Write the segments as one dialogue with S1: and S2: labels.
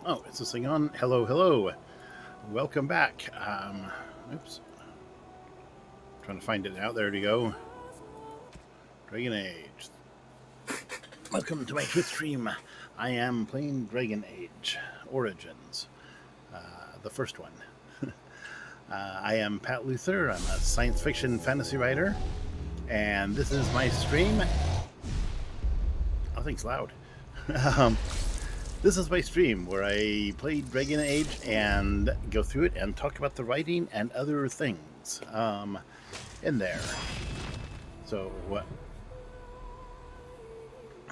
S1: Oh, is this thing on? Hello, hello. Welcome back. Oops. Trying to find it now. There we go. Dragon Age. Welcome to my Twitch stream. I am playing Dragon Age Origins, the first one. I am Pat Luther. I'm a science fiction fantasy writer, and this is my stream. Oh, things loud. This is my stream where I play Dragon Age and go through it and talk about the writing and other things in there. So,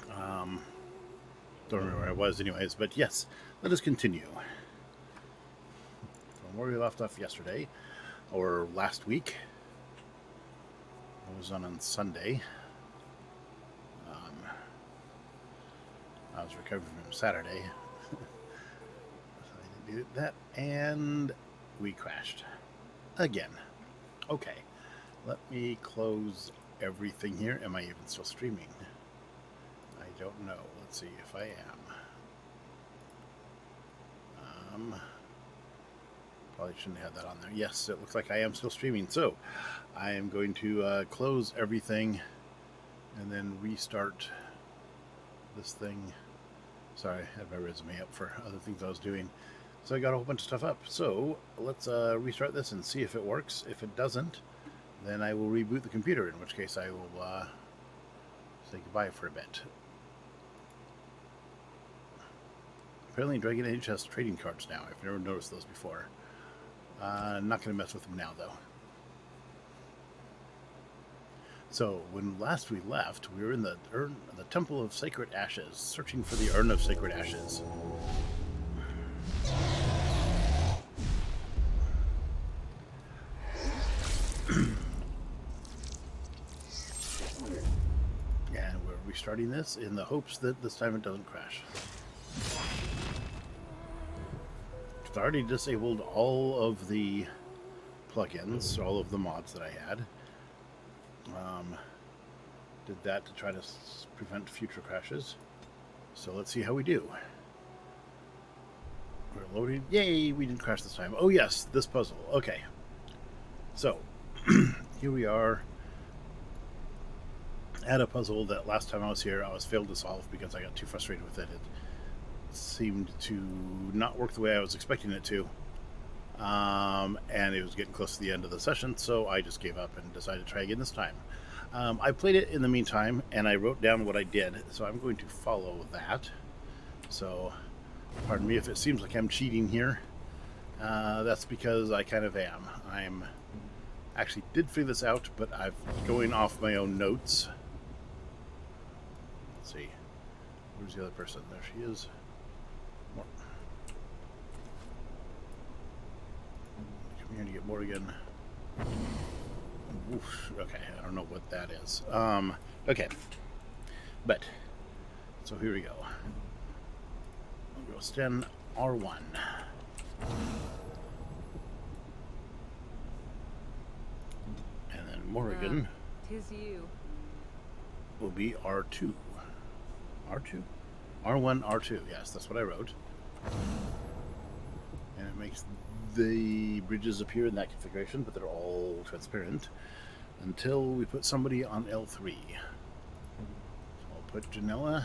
S1: don't remember where I was anyways, but yes, let us continue. From where we left off yesterday, or last week, I was on Sunday. I was recovering from Saturday. So I didn't do that, and we crashed. Again. Okay. Let me close everything here. Am I even still streaming? I don't know. Let's see if I am. Probably shouldn't have that on there. Yes, it looks like I am still streaming. So I am going to close everything and then restart this thing. Sorry, I had my resume up for other things I was doing. So I got a whole bunch of stuff up. So let's restart this and see if it works. If it doesn't, then I will reboot the computer, in which case I will say goodbye for a bit. Apparently Dragon Age has trading cards now. I've never noticed those before. Not going to mess with them now, though. So, when last we left, we were in the Temple of Sacred Ashes, searching for the Urn of Sacred Ashes. And we're restarting this in the hopes that this time it doesn't crash. I've already disabled all of the plugins, all of the mods that I had. Did that to try to prevent future crashes. So let's see how we do. We're loading. Yay, we didn't crash this time. Oh yes, this puzzle. Okay. So, here we are at a puzzle that last time I was here I was failed to solve because I got too frustrated with it. It seemed to not work the way I was expecting it to. And it was getting close to the end of the session, so I just gave up and decided to try again this time. I played it in the meantime, and I wrote down what I did, so I'm going to follow that. So, pardon me if it seems like I'm cheating here. That's because I kind of am. I'm actually did figure this out, but I'm going off my own notes. Let's see. Where's the other person? There she is. More. Come here to get Morrigan. Oof, okay, I don't know what that is. Okay. But, so here we go. We'll go Sten R1. And then Morrigan.
S2: 'Tis you.
S1: Will be R2. R2? R1, R2. Yes, that's what I wrote. And it makes the bridges appear in that configuration, but they're all transparent until we put somebody on L3. So I'll put Janella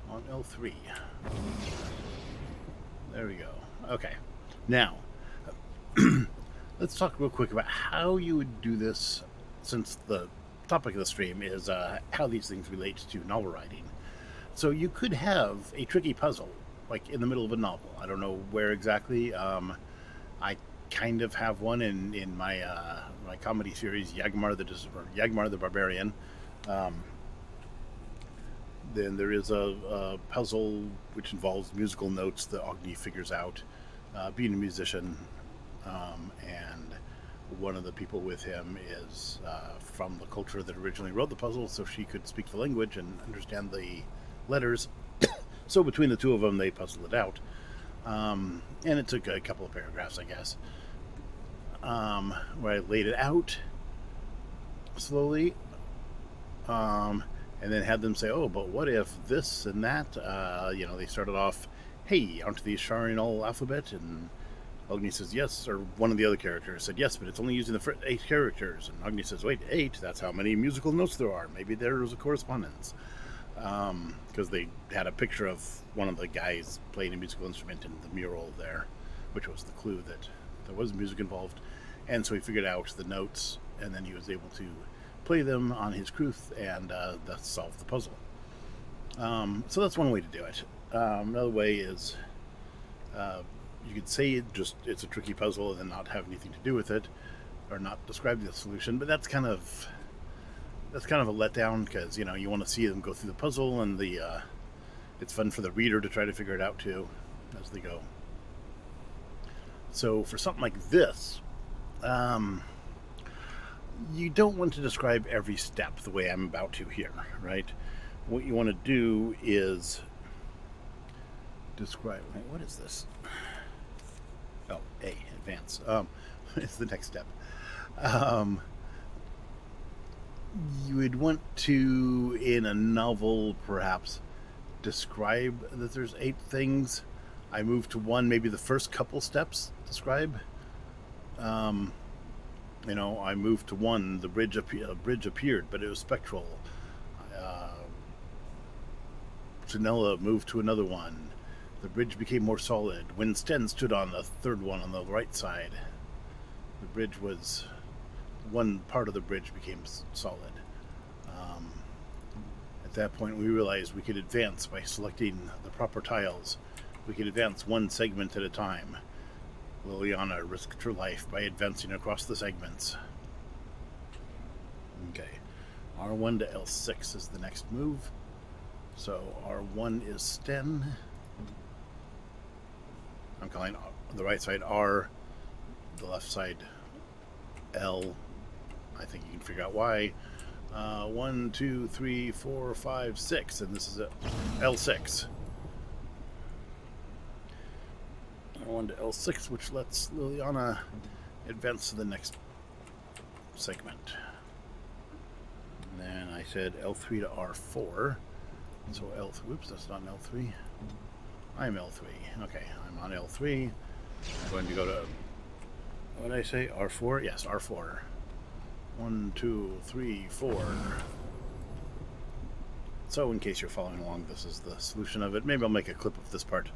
S1: on L3. There we go. Okay. Now, let's talk real quick about how you would do this, since the topic of the stream is how these things relate to novel writing. So you could have a tricky puzzle, like in the middle of a novel. I don't know where exactly. I kind of have one in my my comedy series, Yagmar the Barbarian. Then there is a puzzle which involves musical notes that Agni figures out, being a musician, and one of the people with him is from the culture that originally wrote the puzzle, so she could speak the language and understand the letters. So between the two of them, they puzzled it out. And it took a couple of paragraphs, I guess, where I laid it out slowly, and then had them say, oh, but what if this and that? They started off hey, aren't these Sharinal alphabet? And Agni says, yes, or one of the other characters said, yes, but it's only using the first 8 characters. And Agni says, wait, 8? That's how many musical notes there are. Maybe there was a correspondence. Because they had a picture of one of the guys playing a musical instrument in the mural there, which was the clue that there was music involved. And so he figured out the notes, and then he was able to play them on his Kruth, and that solved the puzzle. So that's one way to do it. Another way is you could say it's a tricky puzzle and then not have anything to do with it, or not describe the solution. But that's kind of a letdown, because you want to see them go through the puzzle, and it's fun for the reader to try to figure it out too as they go. So for something like this, you don't want to describe every step the way I'm about to here, right? What you want to do is describe. Wait, what is this? Oh, A, advance. It's the next step. You would want to, in a novel, perhaps describe that there's 8 things. I move to 1, maybe the first couple steps describe. I moved to 1, the bridge appeared, but it was spectral. Janella moved to another one. The bridge became more solid. When Sten stood on the third one on the right side, the bridge was... one part of the bridge became solid. At that point, we realized we could advance by selecting the proper tiles. We could advance one segment at a time. Liliana risked her life by advancing across the segments. Okay, R1 to L6 is the next move. So R1 is Sten. I'm calling the right side R, the left side L. I think you can figure out why. 1, 2, 3, 4, 5, 6, and this is a L6. R1 to L6, which lets Liliana advance to the next segment. And then I said L3 to R4. So L3, whoops, that's not an L3. I'm L3. Okay, I'm on L3. I'm going to go to, what did I say? R4? Yes, R4. 1, 2, 3, 4. So in case you're following along, this is the solution of it. Maybe I'll make a clip of this part,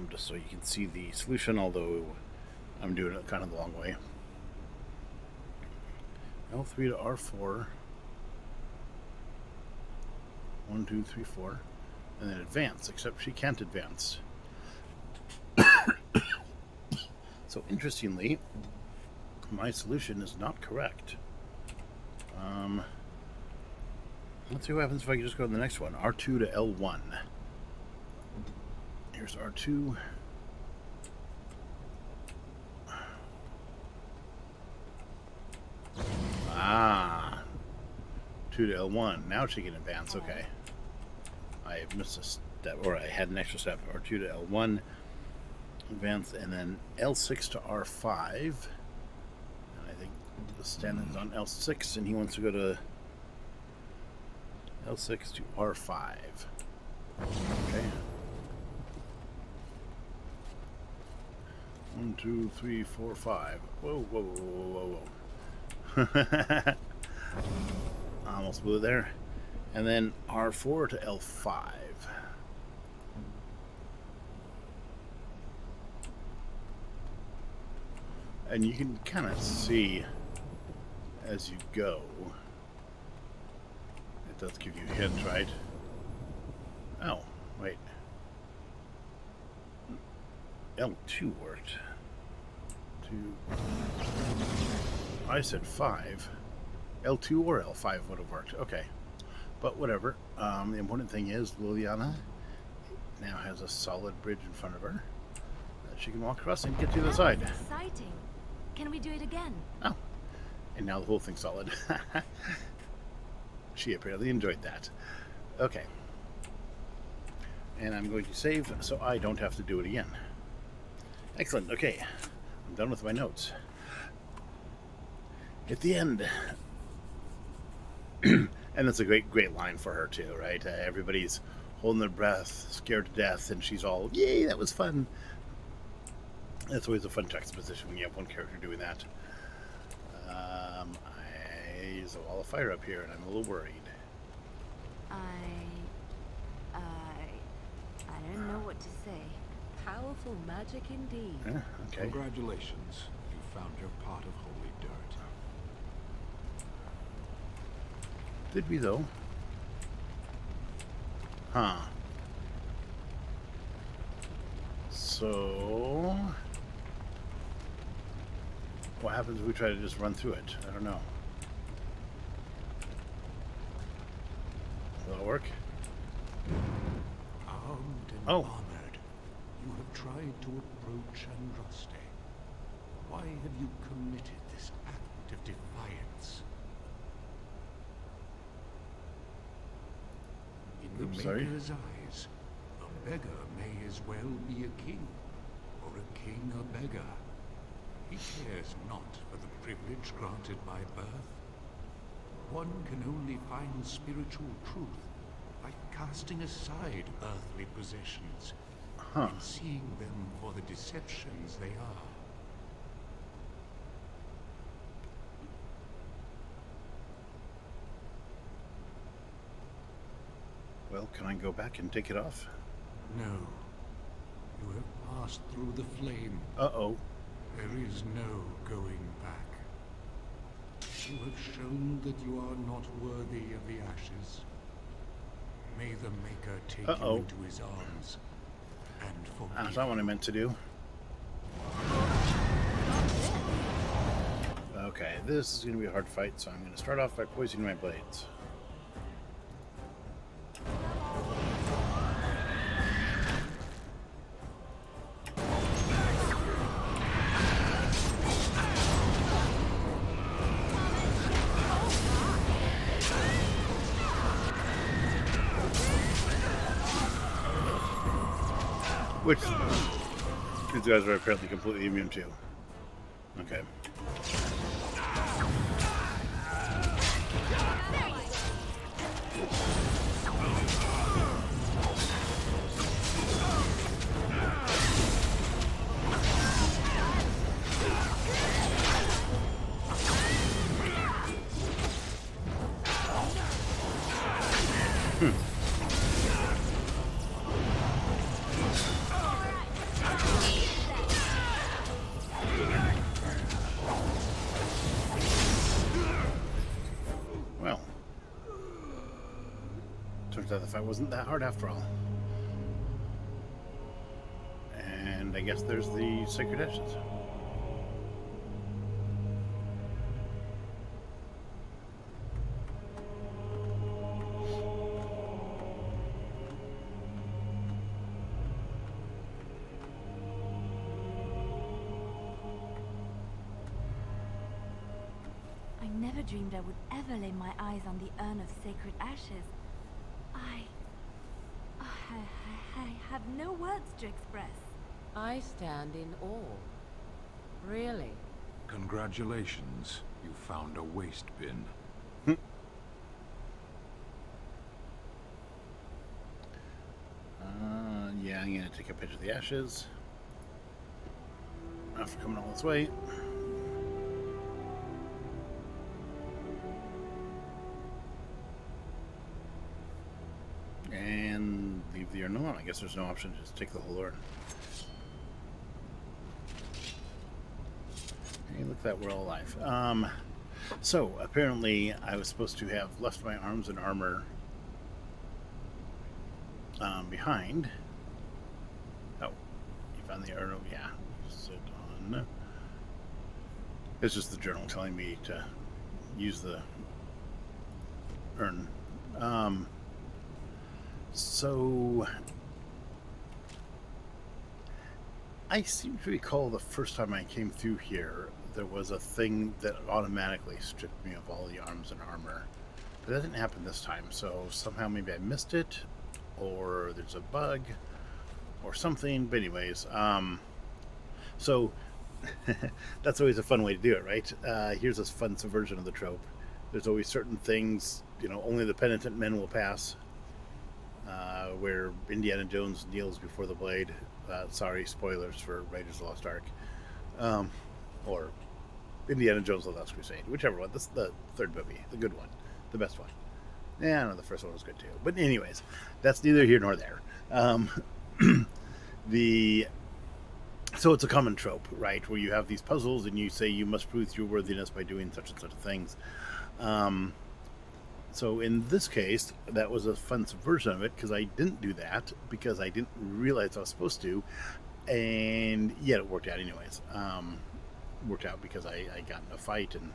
S1: just so you can see the solution, although I'm doing it kind of the long way. L3 to R4. 1, 2, 3, 4. And then advance, except she can't advance. So interestingly, my solution is not correct. Let's see what happens if I can just go to the next one. R2 to L1. Here's R2. Ah. 2 to L1. Now she can advance. Okay. I missed a step, or I had an extra step. R2 to L1. Advance, and then L6 to R5. And I think the Sten is on L6, and he wants to go to L6 to R5. Okay. 1, 2, 3, 4, 5. Whoa, whoa, whoa, whoa, whoa. Almost blew it there. And then R4 to L5. And you can kind of see as you go. It does give you hints, right? Oh, wait. L2 worked. 2. I said 5. L2 or L5 would have worked. Okay. But whatever. The important thing is Liliana now has a solid bridge in front of her that she can walk across and get to the side.
S2: Exciting. Can we do it again?
S1: Oh. And now the whole thing's solid. She apparently enjoyed that. Okay. And I'm going to save so I don't have to do it again. Excellent. Okay. I'm done with my notes. At the end. And it's a great line for her too, right? Everybody's holding their breath, scared to death, and she's all, "Yay, that was fun." That's always a fun juxtaposition when you have one character doing that. There's a wall of fire up here, and I'm a little worried.
S2: I don't know what to say. Powerful magic indeed.
S1: Yeah, okay.
S3: Congratulations. You found your pot of holy dirt.
S1: Did we, though? Huh. So... what happens if we try to just run through it? I don't know. Will that work?
S3: Armed and
S1: Oh.
S3: armored, you have tried to approach Andraste. Why have you committed this act of defiance? In the
S1: Oops, sorry.
S3: Maker's eyes, a beggar may as well be a king, or a king a beggar. He cares not for the privilege granted by birth. One can only find spiritual truth by casting aside earthly possessions and seeing them for the deceptions they are.
S1: Well, can I go back and take it off?
S3: No. You have passed through the flame.
S1: Uh-oh.
S3: There is no going back. You have shown that you are not worthy of the ashes. May the Maker take you into his arms and forgive
S1: That's not what I meant to do. Okay, this is going to be a hard fight, so I'm going to start off by poisoning my blades. Which these guys are apparently completely immune to. Okay. Well, turns out the fight wasn't that hard after all. And I guess there's the Sacred Ashes.
S2: I never dreamed I would ever lay my eyes on the urn of sacred ashes. I have no words to express.
S4: I stand in awe. Really?
S3: Congratulations, you found a waste bin.
S1: Yeah, I'm gonna take a picture of the ashes after coming all this way. And leave the urn alone. I guess there's no option to just take the whole urn. Hey, look at that, we're all alive. So apparently I was supposed to have left my arms and armor behind. Oh, you found the urn? Yeah. Sit on. It's just the journal telling me to use the urn. So I seem to recall the first time I came through here, there was a thing that automatically stripped me of all the arms and armor. But that didn't happen this time, so somehow maybe I missed it, or there's a bug, or something. But anyways, so that's always a fun way to do it, right? Here's this fun subversion of the trope. There's always certain things, you know, only the penitent men will pass. where Indiana Jones kneels before the blade. Sorry, spoilers for Raiders of the Lost Ark. Or Indiana Jones and the Last Crusade, whichever one. This is the third movie, the good one, the best one. Yeah, no, the first one was good too. But anyways, that's neither here nor there. The So it's a common trope, right, where you have these puzzles and you say you must prove your worthiness by doing such and such things. So in this case, that was a fun subversion of it because I didn't do that because I didn't realize I was supposed to, and yet it worked out anyways. Worked out because I got in a fight and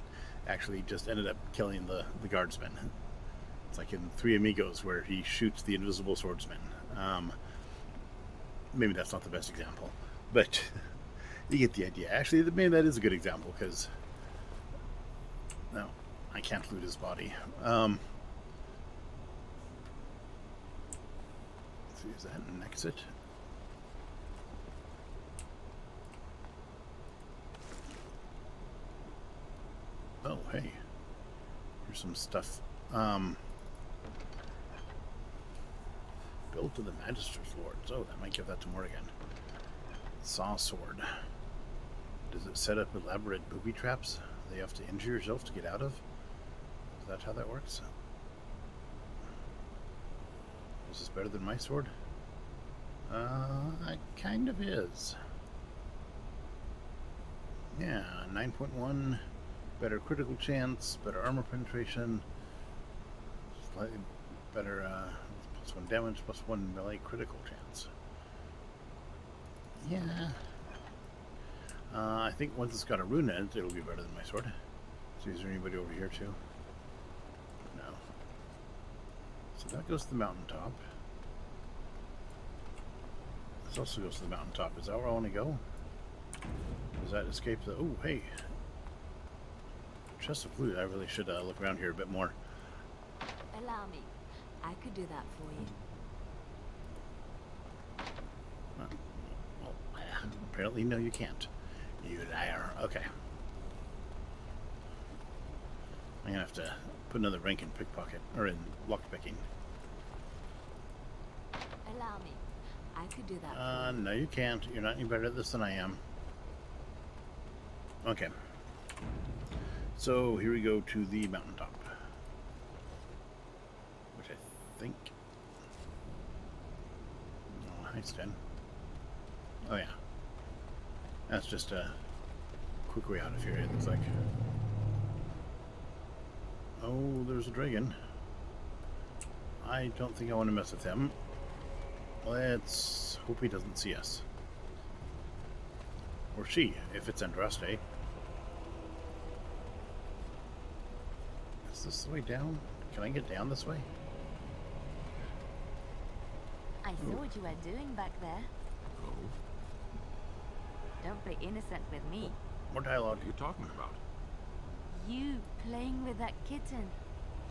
S1: actually just ended up killing the guardsman. It's like in Three Amigos where he shoots the invisible swordsman. Maybe that's not the best example, but you get the idea. Actually, maybe that is a good example because no, I can't loot his body. Let's see, is that an exit? Oh, hey, here's some stuff. Built to the Magister's Lords. Oh, that might give that to Morrigan. Saw sword. Does it set up elaborate booby traps that you have to injure yourself to get out of? Is that how that works? Is this better than my sword? It kind of is. Yeah, 9.1. Better critical chance, better armor penetration, slightly better plus 1 damage, plus 1 melee critical chance. Yeah. I think once it's got a rune in it, it'll be better than my sword. So is there anybody over here too? No. So that goes to the mountaintop. This also goes to the mountaintop. Is that where I want to go? Does that escape the... Oh, hey. Chest of loot. I really should look around here a bit more.
S2: Allow me. I could do that for you.
S1: Well, apparently, no, you can't. You liar. Okay. I'm gonna have to put another rank in pickpocket or in lockpicking.
S2: Allow me. I could do that for you.
S1: No, you can't. You're not any better at this than I am. Okay. So here we go to the mountaintop, which I think. Oh, hi, Sten. Oh yeah, that's just a quick way out of here. It looks like. Oh, there's a dragon. I don't think I want to mess with him. Let's hope he doesn't see us, or she, if it's Andraste. Is this the way down? Can I get down this way?
S2: I saw what you were doing back there.
S3: Oh,
S2: Don't play innocent with me.
S1: More dialogue.
S3: what are you talking about?
S2: You playing with that kitten.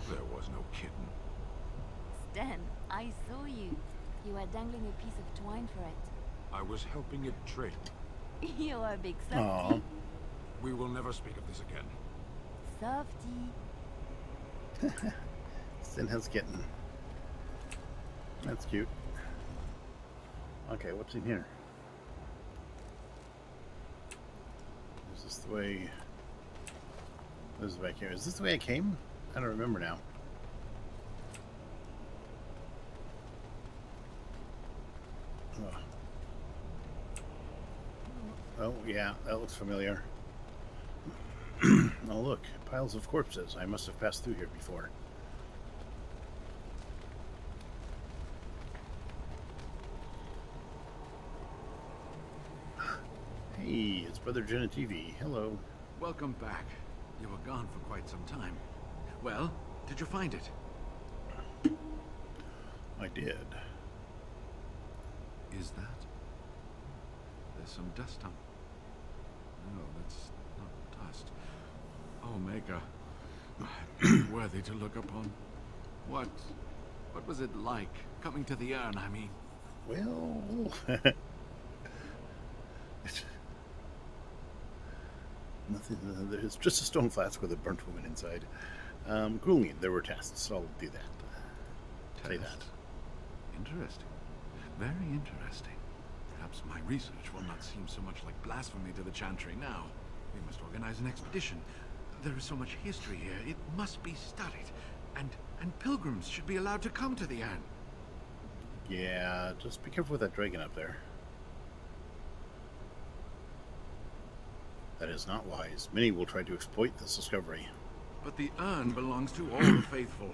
S3: There was no kitten.
S2: Sten, I saw you. You were dangling a piece of twine for it.
S3: I was helping it train.
S2: You're a big
S1: Aw.
S2: softie.
S3: We will never speak of this again.
S2: Softie.
S1: Stenhouse kitten. That's cute. Okay, what's in here? Is this the way? This is back here. Is this the way I came? I don't remember now. Oh, yeah, that looks familiar. Oh, look, piles of corpses. I must have passed through here before. Hey, it's Brother Genitivi. Hello.
S3: Welcome back. You were gone for quite some time. Well, did you find it?
S1: I did.
S3: Is that? There's some dust on. No, that's not dust. Omega. Worthy to look upon. What was it like coming to the urn, I mean?
S1: Well, nothing. It's just a stone flask with a burnt woman inside. Grueling. There were tests. So I'll do that. Say that.
S3: Interesting. Very interesting. Perhaps my research will not seem so much like blasphemy to the Chantry now. We must organize an expedition. There is so much history here, it must be studied. And pilgrims should be allowed to come to the Anne.
S1: Yeah, just be careful with that dragon up there. That is not wise. Many will try to exploit this discovery.
S3: But the urn belongs to all the faithful.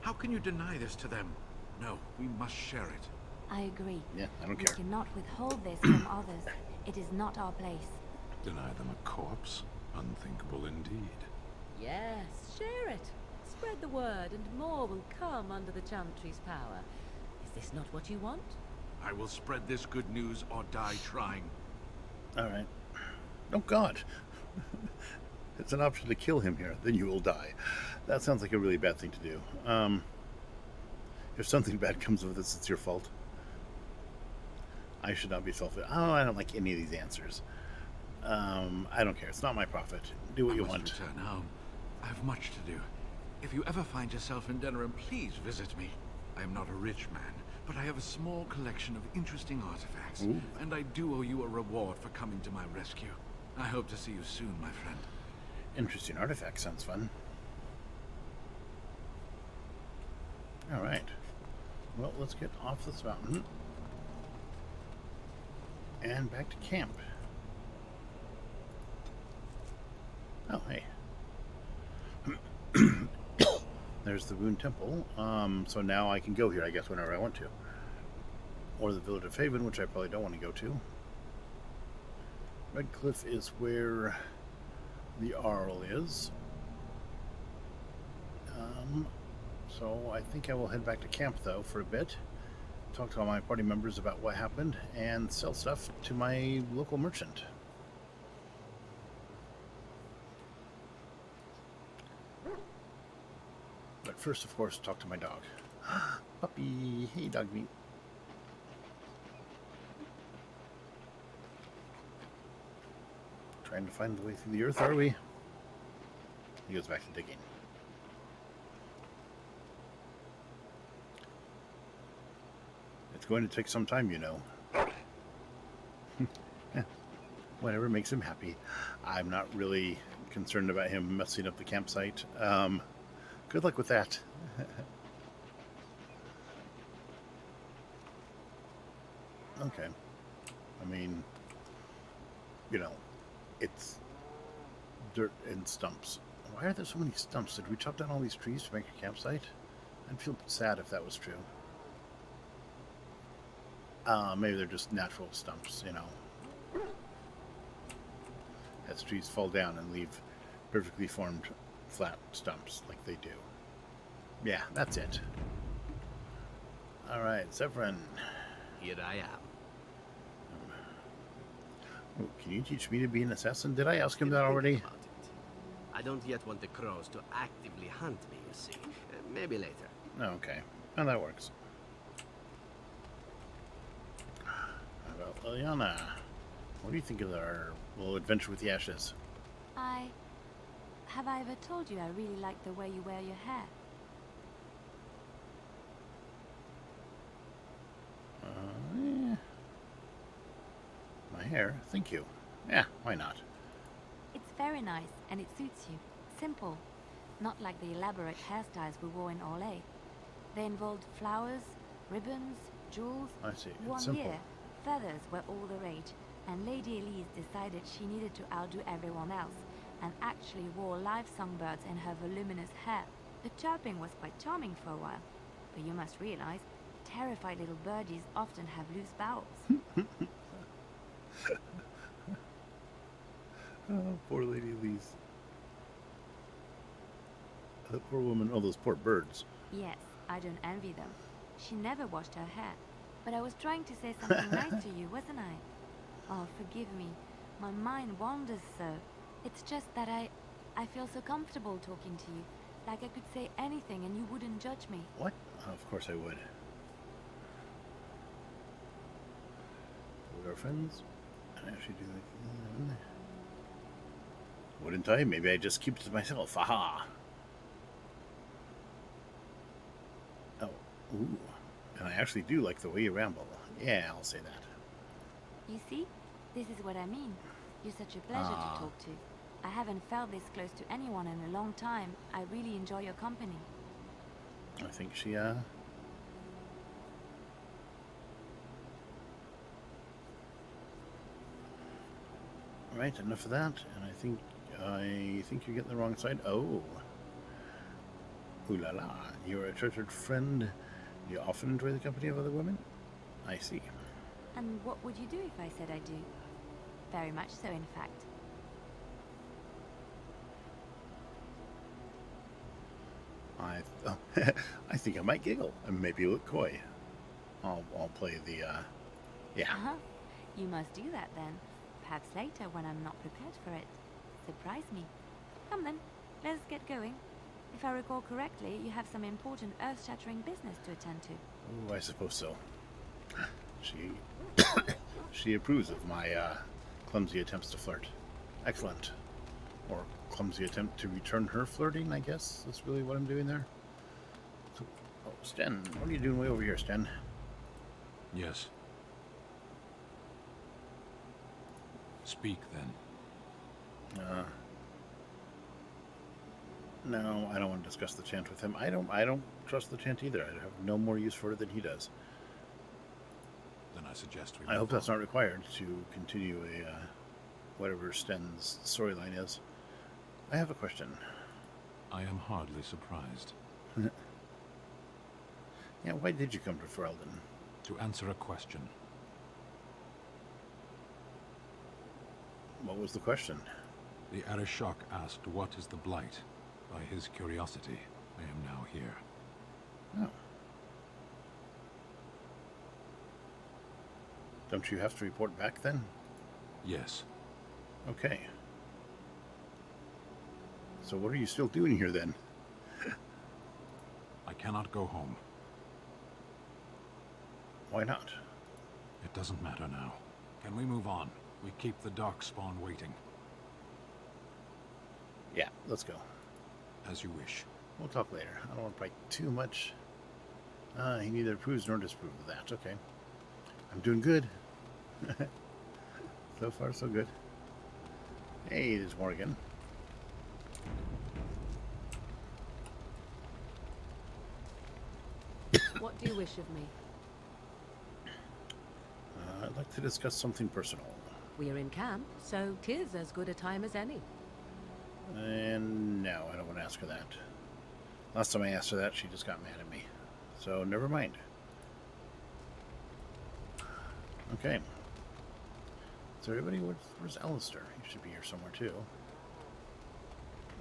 S3: How can you deny this to them? No, we must share it.
S2: I agree.
S1: Yeah, I don't
S2: We
S1: care.
S2: cannot withhold this from others. It is not our place.
S5: Deny them a corpse? Unthinkable indeed.
S4: Yes, share it. Spread the word, and more will come under the Chantry's power. Is this not what you want?
S3: I will spread this good news or die trying.
S1: Alright. Oh god! It's an option to kill him here, then you will die. That sounds like a really bad thing to do. If something bad comes of this, it's your fault. I should not be selfish. Oh, I don't like any of these answers. I don't care. It's not my profit. Do what you want.
S3: I must return home. I have much to do. If you ever find yourself in Denerim, please visit me. I am not a rich man, but I have a small collection of interesting artifacts,
S1: Ooh.
S3: and I do owe you a reward for coming to my rescue. I hope to see you soon, my friend.
S1: Interesting artifact. Sounds fun. Alright. Well, let's get off this mountain. And back to camp. Oh, hey. There's the Rune Temple. So now I can go here, I guess, whenever I want to. Or the Village of Haven, which I probably don't want to go to. Redcliffe is where the Arl is. So I think I will head back to camp, though, for a bit. Talk to all my party members about what happened, and sell stuff to my local merchant. But first, of course, talk to my dog. Puppy! Hey, dog meat. Trying to find the way through the earth, are we? He goes back to digging. It's going to take some time, you know. Whatever makes him happy. I'm not really concerned about him messing up the campsite. Good luck with that. Okay. I mean, you know, it's dirt and stumps. Why are there so many stumps? Did we chop down all these trees to make a campsite? I'd feel sad if that was true. Maybe they're just natural stumps, you know. As trees fall down and leave perfectly formed flat stumps like they do. Yeah, that's it. Alright, Severin.
S6: Here I am.
S1: Oh, can you teach me to be an assassin? Did I ask him that already?
S6: Think about it. I don't yet want the crows to actively hunt me, you see. Maybe later.
S1: Oh, okay. Oh, that works. How about Liliana? What do you think of our little adventure with the ashes?
S2: Have I ever told you I really like the way you wear your hair?
S1: Yeah. My hair? Thank you. Yeah, why not?
S2: It's very nice, and it suits you. Simple. Not like the elaborate hairstyles we wore in Orlais. They involved flowers, ribbons, jewels.
S1: I see. It's
S2: One
S1: simple.
S2: year, feathers were all the rage, and Lady Elise decided she needed to outdo everyone else, and actually wore live songbirds in her voluminous hair. The chirping was quite charming for a while, but you must realize, terrified little birdies often have loose bowels.
S1: Oh, poor Lady Elise. That poor woman. Oh, those poor birds.
S2: Yes, I don't envy them. She never washed her hair. But I was trying to say something nice to you, wasn't I? Oh, forgive me. My mind wanders so. It's just that I feel so comfortable talking to you. Like I could say anything and you wouldn't judge me.
S1: What? Oh, of course I would. Would our friends actually do that? Wouldn't I? Maybe I just keep it to myself. Aha! Oh, ooh. And I actually do like the way you ramble. Yeah, I'll say that.
S2: You see? This is what I mean. You're such a pleasure to talk to. I haven't felt this close to anyone in a long time. I really enjoy your company.
S1: I think she, Right, enough of that. And I think you're getting the wrong side. Oh. Ooh la la. You're a treasured friend. You often enjoy the company of other women? I see.
S2: And what would you do if I said I do? Very much so, in fact.
S1: I think I might giggle and maybe look coy. I'll play the, yeah.
S2: Uh-huh. You must do that then. Perhaps later when I'm not prepared for it. Surprise me. Come then, let's get going. If I recall correctly, you have some important earth-shattering business to attend to.
S1: Oh, I suppose so. She approves of my clumsy attempts to flirt. Excellent. Or clumsy attempt to return her flirting, I guess. That's really what I'm doing there. So, oh, Sten, what are you doing way over here, Sten?
S5: Yes. Speak, then.
S1: No, I don't want to discuss the chant with him. I don't trust the chant either. I have no more use for it than he does.
S5: Then I suggest we
S1: I hope
S5: move
S1: that's
S5: on.
S1: not required to continue a whatever Sten's storyline is. I have a question.
S5: I am hardly surprised.
S1: Yeah, why did you come to Ferelden?
S5: To answer a question.
S1: What was the question?
S5: The Arishok asked what is the Blight. By his curiosity, I am now here.
S1: Oh. Don't you have to report back then?
S5: Yes.
S1: Okay. So what are you still doing here then?
S5: I cannot go home.
S1: Why not?
S5: It doesn't matter now. Can we move on? We keep the Darkspawn waiting.
S1: Yeah, let's go.
S5: As you wish.
S1: We'll talk later. I don't want to fight too much. He neither approves nor disapproves of that. Okay. I'm doing good. So far, so good. Hey, there's Morgan.
S4: What do you wish of me?
S1: I'd like to discuss something personal.
S4: We are in camp, so 'tis as good a time as any.
S1: And no, I don't want to ask her that. Last time I asked her that, she just got mad at me. So, never mind. Okay. So everybody, where's Alistair? He should be here somewhere too.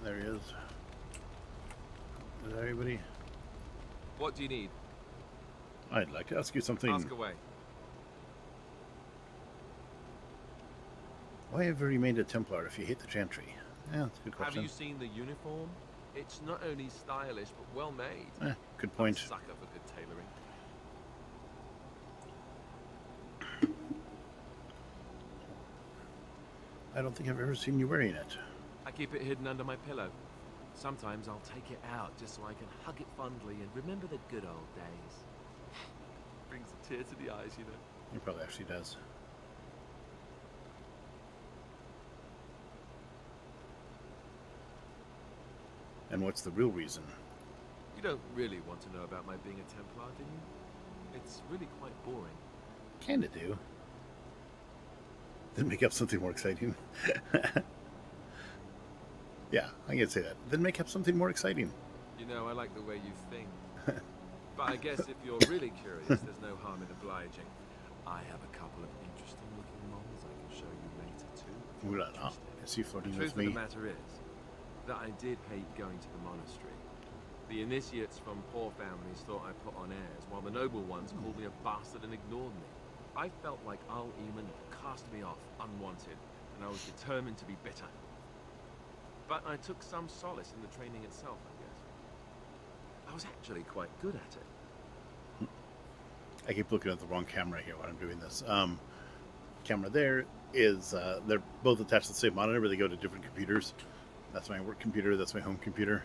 S1: There he is. Is everybody?
S7: What do you need?
S1: I'd like to ask you something.
S7: Ask away.
S1: Why have you remained a Templar if you hate the Chantry? Yeah, that's a good
S7: Have
S1: question.
S7: you seen the uniform? It's not only stylish, but well made.
S1: Good point.
S7: I'm a sucker for good tailoring.
S1: I don't think I've ever seen you wearing it.
S7: I keep it hidden under my pillow. Sometimes I'll take it out just so I can hug it fondly and remember the good old days. Brings a tear to the eyes, you know.
S1: He probably actually does. And what's the real reason?
S7: You don't really want to know about my being a Templar, do you? It's really quite boring.
S1: Kinda do. Then make up something more exciting. Yeah, I can say that. Then make up something more exciting.
S7: You know, I like the way you think. But I guess if you're really curious, there's no harm in obliging. I have a couple of interesting looking models I can show you later too.
S1: Ooh la la. Is he
S7: The
S1: flirting
S7: truth
S1: with
S7: of
S1: me?
S7: the matter is that I did hate going to the monastery. The initiates from poor families thought I put on airs, while the noble ones called me a bastard and ignored me. I felt like Al Eamon cast me off unwanted, and I was determined to be bitter. But I took some solace in the training itself, I guess. I was actually quite good at it.
S1: I keep looking at the wrong camera here while I'm doing this. Camera there is, they're both attached to the same monitor, but they go to different computers. That's my work computer, that's my home computer.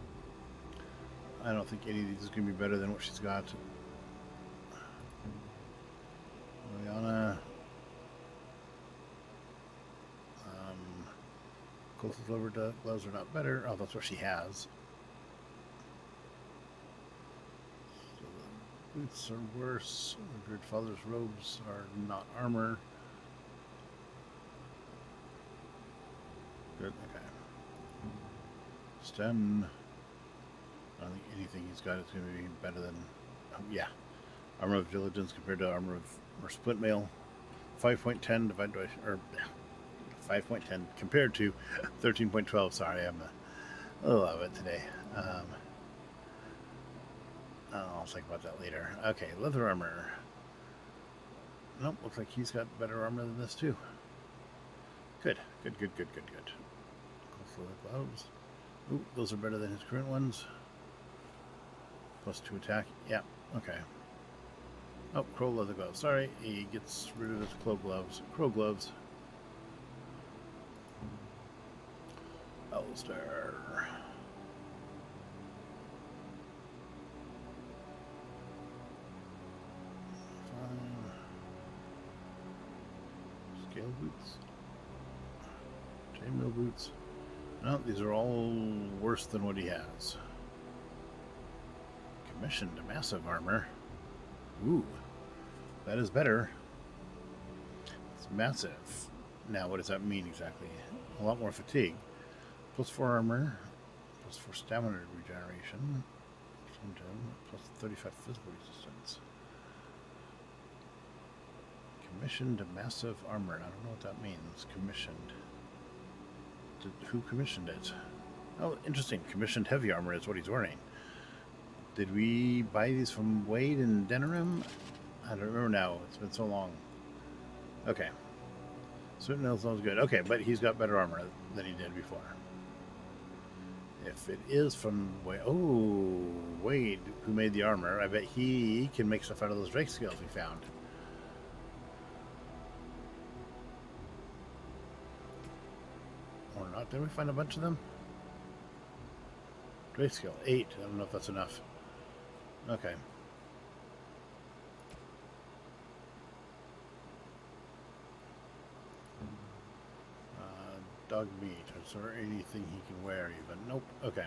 S1: I don't think any of these is going to be better than what she's got. Liliana. Closest lower gloves are not better. Oh, that's what she has. So the boots are worse. The Good Father's robes are not armor. Good, okay. Stem. I don't think anything he's got is going to be better than... yeah. Armor of Diligence compared to armor of... or Splint Mail. 5.10 divided by... or... 5.10 compared to 13.12. Sorry, I'm a little of it today. I'll think about that later. Okay, leather armor. Nope, looks like he's got better armor than this too. Good. Also the gloves. Ooh, those are better than his current ones. +2 attack. Yeah, okay. Oh, crow leather gloves. Sorry, he gets rid of his crow gloves. Crow gloves. Alistair. Fine. Scale boots. Chainmail boots. No, these are all worse than what he has. Commissioned massive armor. Ooh, that is better. It's massive. Now, what does that mean exactly? A lot more fatigue. +4 armor, +4 stamina regeneration, +35 physical resistance. Commissioned massive armor. I don't know what that means. Commissioned. Who commissioned it? Oh, interesting. Commissioned heavy armor is what he's wearing. Did we buy these from Wade and Denerim? I don't remember now. It's been so long. Okay. Certain else sounds good. Okay, but he's got better armor than he did before. If it is from Wade, oh, Wade, who made the armor, I bet he can make stuff out of those Drake scales we found. Or not. Did we find a bunch of them? Drake scale 8. I don't know if that's enough. Okay. Dog meat. Is there anything he can wear even? Nope. Okay.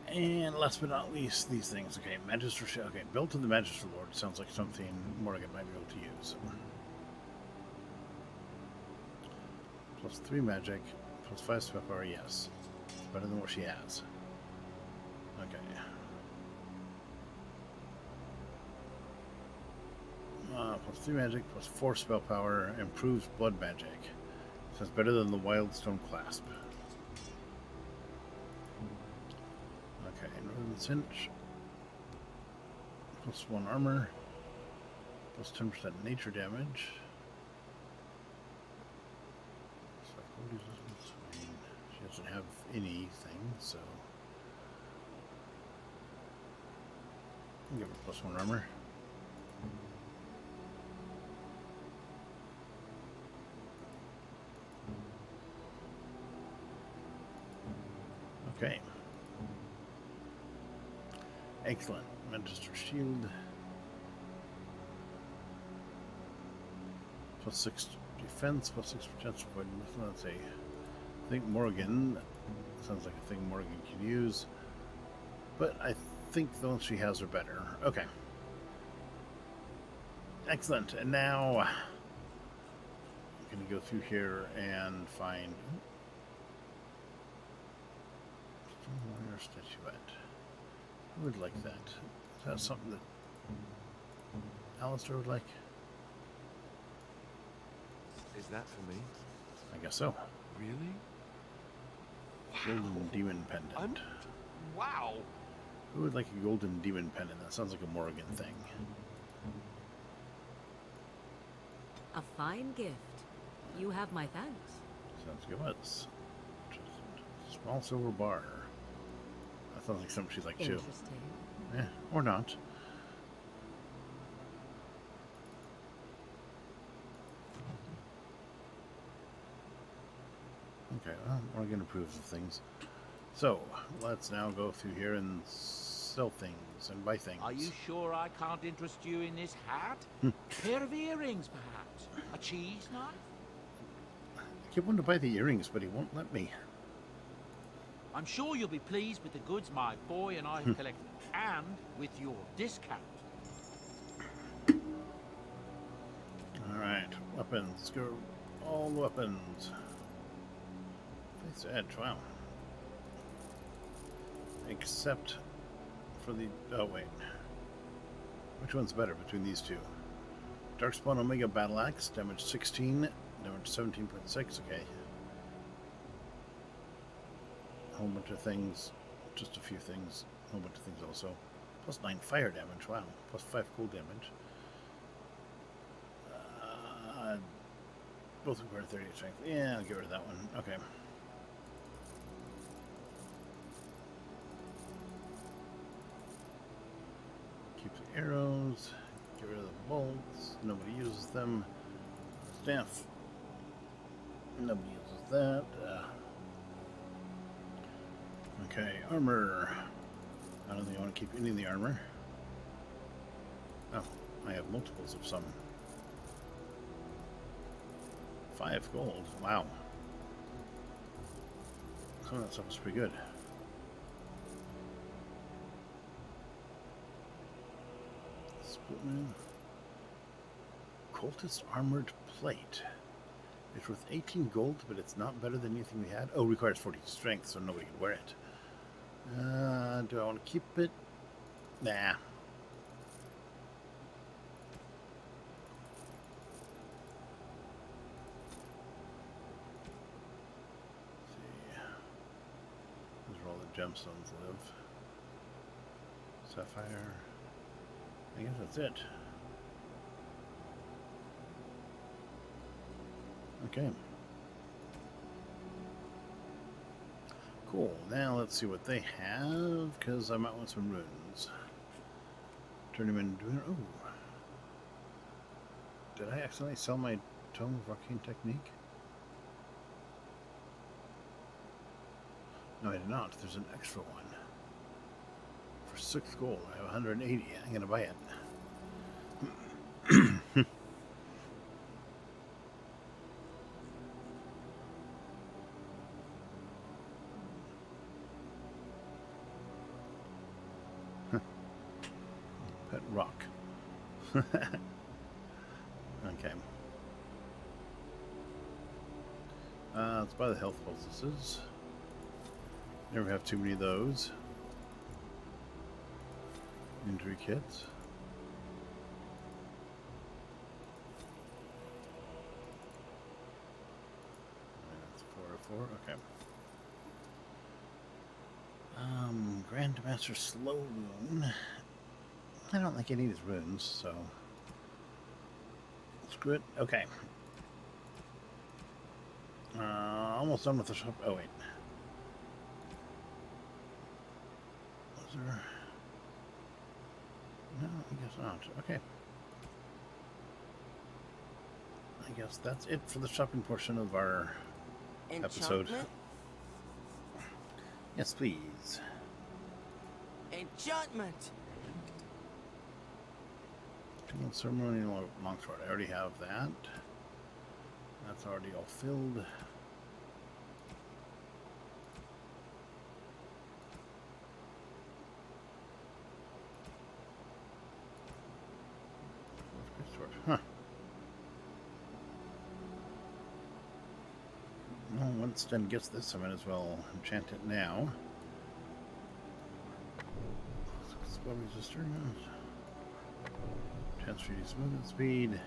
S1: And last but not least, these things. Okay, Magister. Okay, built to the Magister Lord sounds like something Morgan might be able to use. +3 magic, +5 spell power. Yes, it's better than what she has. Okay. +3 magic, +4 spell power, improves blood magic. So it's better than the Wildstone Clasp. Okay, Northern Cinch. +1 armor. +10% nature damage. She doesn't have anything, so I'll give her +1 armor. Okay. Excellent. Magister Shield. +6 defense, +6 potential for let's see. I think Morgan sounds like a thing Morgan can use. But I think the ones she has are better. Okay. Excellent. And now I'm gonna go through here and find Warrior Statuette. Who would like that? Is that something that Alistair would like?
S7: Is that for me?
S1: I guess so.
S7: Really?
S1: Golden Demon Pendant.
S7: Wow!
S1: Who would like a Golden Demon Pendant? That sounds like a Morgan thing.
S4: A fine gift. You have my thanks.
S1: Sounds good. What's small silver bar? That sounds like something she'd like too.
S4: Interesting.
S1: Yeah, or not. Okay, well, Morgan approves of things. So, let's now go through here and sell things and buy things.
S8: Are you sure I can't interest you in this hat? A pair of earrings, perhaps? A cheese knife?
S1: I keep wanting to buy the earrings, but he won't let me.
S8: I'm sure you'll be pleased with the goods my boy and I have collected, and with your discount.
S1: Alright, weapons. Go all weapons. Face edge, wow. Except for the... oh, wait. Which one's better between these two? Darkspawn Omega Battle Axe, damage 16, damage 17.6, okay. A whole bunch of things, just a few things, a whole bunch of things also. Plus 9 fire damage, wow. Plus 5 cool damage. Both require 30 strength. Yeah, I'll get rid of that one. Okay. Keep the arrows. Get rid of the bolts. Nobody uses them. Staff. Nobody uses that. Okay, armor. I don't think I want to keep any of the armor. Oh, I have multiples of some. 5 gold. Wow. Some of that stuff is pretty good. Splitman. Cultist armored plate. It's worth 18 gold, but it's not better than anything we had. Oh, requires 40 strength, so nobody can wear it. Do I want to keep it? Nah. Where all the gemstones live. Sapphire. I guess that's it. Okay. Cool. Now let's see what they have, because I might want some runes. Turn them into... oh. Did I accidentally sell my Tome of Arcane Technique? No, I did not. There's an extra one. For 6 gold. I have 180. I'm going to buy it. Pet rock. Okay. Let's buy the health poultices. Never have too many of those. Injury kits. That's 404. Okay. Grandmaster Slow Rune. I don't think any of these runes, so screw it. Okay. Almost done with the shop. Oh wait. Was there? No, I guess not. Okay. I guess that's it for the shopping portion of our episode. Yes, please.
S9: Enchantment!
S1: Ceremonial longsword. I already have that. That's already all filled. Huh. Well, once Sten gets this, I might as well enchant it now. Spell resistor. Chance to reduce movement speed.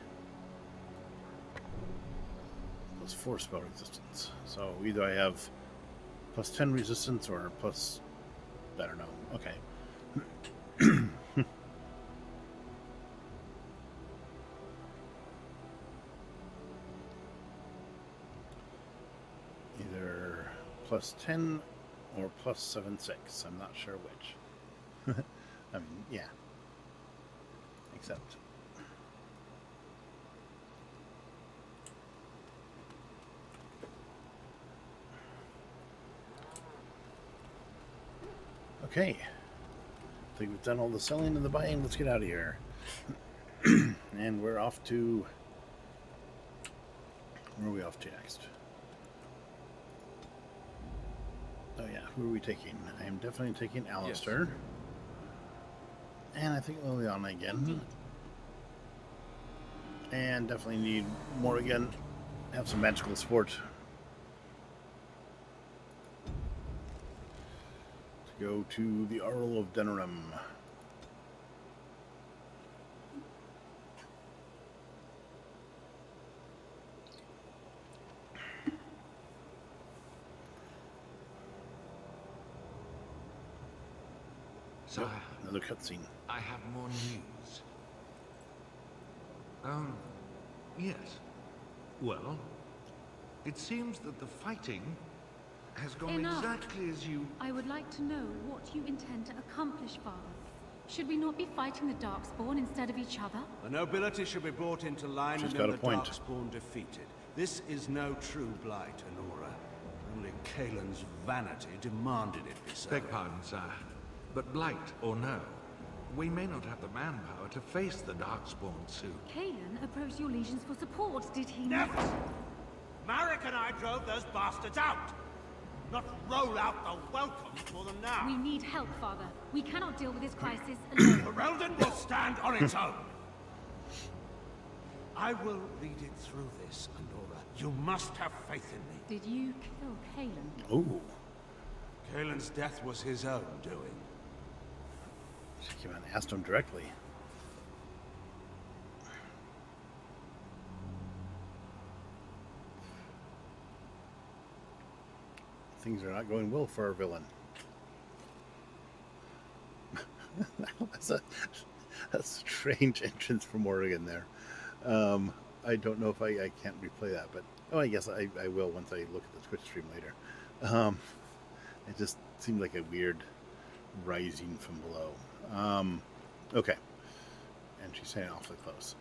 S1: Plus 4 spell resistance. So either I have plus 10 resistance or plus... I don't know. Okay. Either plus 10 or plus 7/6. I'm not sure which. I mean, yeah. Except... Okay. I think we've done all the selling and the buying. Let's get out of here. And we're off to... Where are we off to next? Oh yeah, who are we taking? I am definitely taking Alistair. And I think Liliana again. And definitely need Morrigan. Have some magical support. To go to the Earl of Denerim.
S9: So,
S1: Another cutscene.
S9: I have more news. Yes. Well, it seems that the fighting has gone
S10: Enough.
S9: exactly as you...
S10: I would like to know what you intend to accomplish, Father. Should we not be fighting the Darkspawn instead of each other?
S11: The nobility should be brought into line
S1: She's
S11: and
S1: got
S11: then
S1: a
S11: the
S1: point.
S11: Darkspawn defeated. This is no true blight, Anora. Only Kalen's vanity demanded it be so.
S9: Beg pardon, sir. But blight or no, we may not have the manpower to face the Darkspawn soon.
S10: Kalen approached your legions for support, did he
S11: Never!
S10: not?
S11: Marek and I drove those bastards out! Not roll out the welcome for them now!
S10: We need help, Father. We cannot deal with this crisis alone.
S11: Ferelden will stand on its own! I will lead it through this, Anora. You must have faith in me.
S10: Did you kill Kalen?
S1: Ooh.
S11: Kalen's death was his own doing.
S1: She came out and asked him directly. Things are not going well for our villain. that's a strange entrance from Morrigan there. I don't know if I can't replay that, but I guess I will once I look at the Twitch stream later. It just seemed like a weird rising from below. Okay. And she's saying awfully close.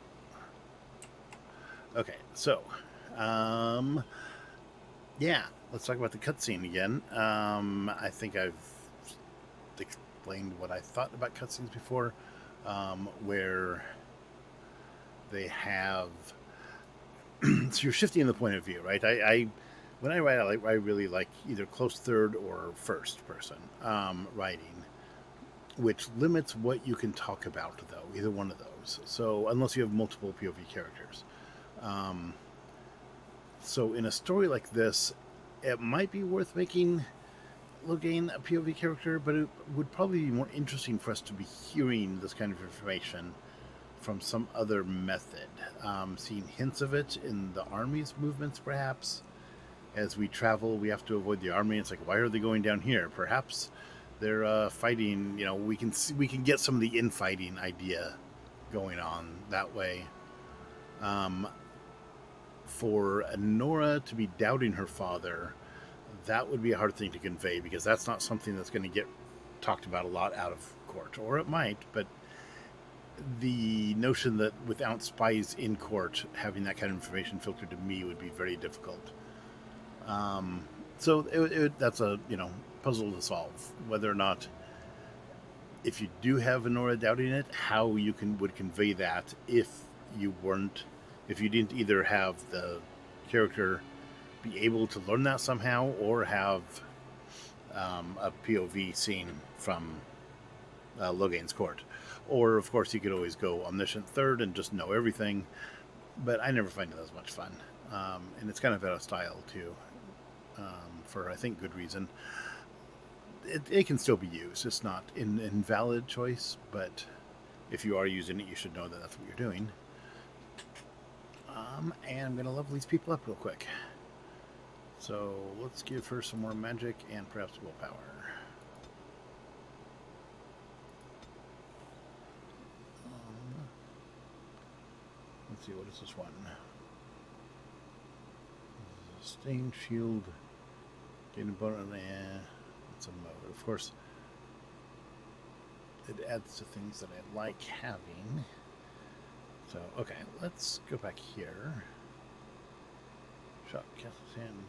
S1: Okay, so, yeah, let's talk about the cutscene again. I think I've explained what I thought about cutscenes before, where they have... so you're shifting the point of view, right? When I write, I really like either close third or first person writing, which limits what you can talk about, though, either one of those. So unless you have multiple POV characters. So in a story like this, it might be worth making Loghain a POV character, but it would probably be more interesting for us to be hearing this kind of information from some other method. Seeing hints of it in the army's movements, perhaps. As we travel, we have to avoid the army. It's like, why are they going down here? Perhaps they're fighting. You know, we can get some of the infighting idea going on that way. For Anora to be doubting her father, that would be a hard thing to convey, because that's not something that's going to get talked about a lot out of court, or it might. But the notion that without spies in court, having that kind of information filtered to me would be very difficult. So that's a puzzle to solve, whether or not, if you do have Anora doubting it, how you would convey that if you didn't either have the character be able to learn that somehow, or have a POV scene from Loghain's court. Or, of course, you could always go omniscient third and just know everything, but I never find it as much fun. And it's kind of out of style, too, for, I think, good reason. It can still be used. It's not an invalid choice, but if you are using it, you should know that that's what you're doing. And I'm going to level these people up real quick. So let's give her some more magic and perhaps willpower. Let's see, what is this one? Sustained shield. Gain a bonus. It's a mode. Of course, it adds to things that I like having. So, okay, let's go back here. Shot, cast his hand.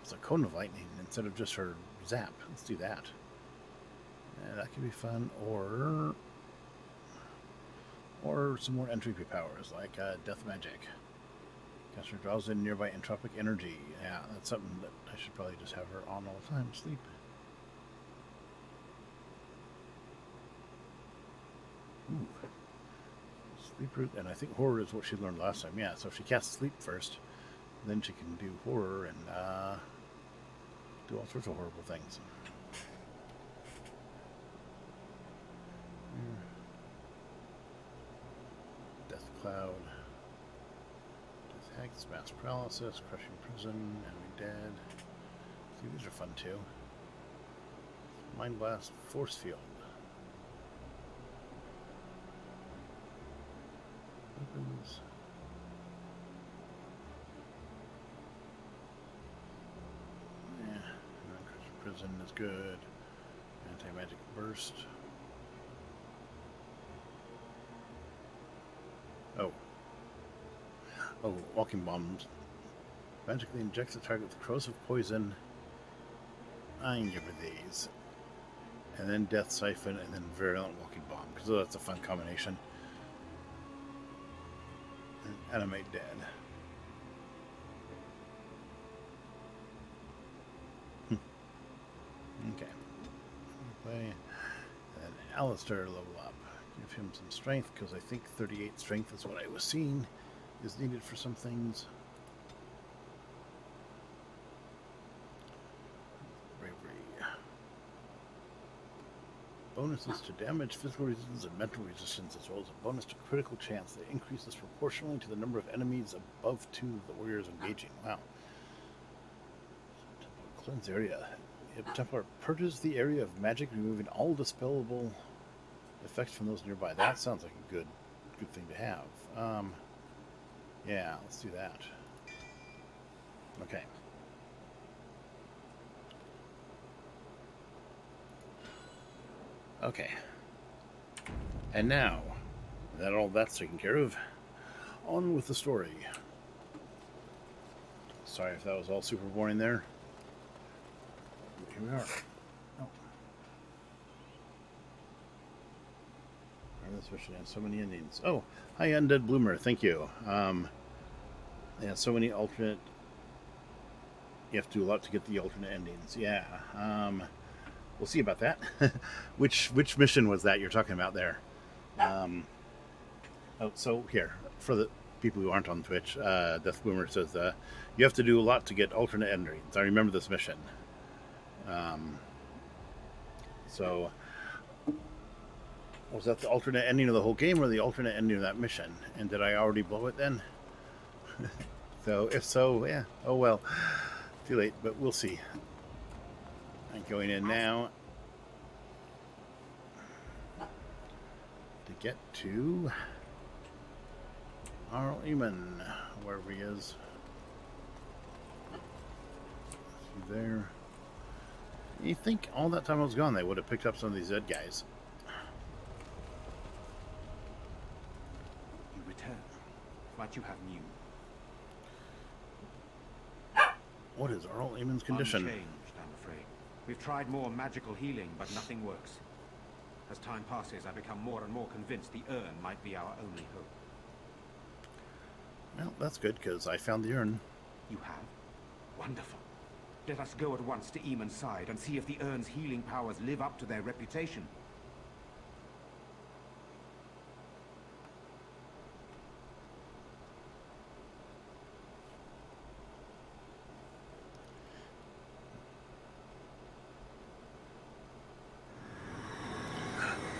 S1: It's a cone of lightning instead of just her zap. Let's do that. that could be fun, or some more entry powers like death magic. Caster draws in nearby entropic energy. Yeah, that's something that I should probably just have her on all the time. Sleep. Ooh. Sleep root, and I think horror is what she learned last time. Yeah, so if she casts sleep first, then she can do horror and do all sorts of horrible things. Death cloud. Death hex, mass paralysis, crushing prison, enemy dead. See, these are fun too. Mind blast, force field. Weapons. Yeah, prison is good. Anti-magic burst. Oh, walking bombs. Magically injects the target with corrosive poison. I can give her these. And then death siphon, and then virulent walking bomb, because that's a fun combination. And animate dead. Okay. Play. And Alistair level up. Give him some strength, because I think 38 strength is what I was seeing is needed for some things. Bravery. Bonuses to damage, physical resistance, and mental resistance, as well as a bonus to critical chance that increases proportionally to the number of enemies above 2 the warriors engaging. Wow. Cleanse area. Templar purges the area of magic, removing all dispellable effects from those nearby. That sounds like a good thing to have. Yeah, let's do that. Okay. Okay. And now that all that's taken care of, on with the story. Sorry if that was all super boring there. Here we are. Oh. This mission has so many endings. Oh, hi, Undead Bloomer. Thank you. Yeah, so many alternate. You have to do a lot to get the alternate endings. Yeah. We'll see about that. Which mission was that you're talking about there? Oh, so here for the people who aren't on Twitch, Death Bloomer says you have to do a lot to get alternate endings. I remember this mission. So. Was that the alternate ending of the whole game or the alternate ending of that mission? And did I already blow it then? So, if so, yeah. Oh well. Too late, but we'll see. I'm going in now to get to Arl Eamon, wherever he is. See there. You think all that time I was gone, they would have picked up some of these dead guys.
S11: Might you have new?
S1: What is Arl Eamon's condition?
S11: Unchanged, I'm afraid. We've tried more magical healing, but nothing works. As time passes, I become more and more convinced the urn might be our only hope.
S1: Well, that's good, because I found the urn.
S11: You have? Wonderful. Let us go at once to Eamon's side and see if the urn's healing powers live up to their reputation.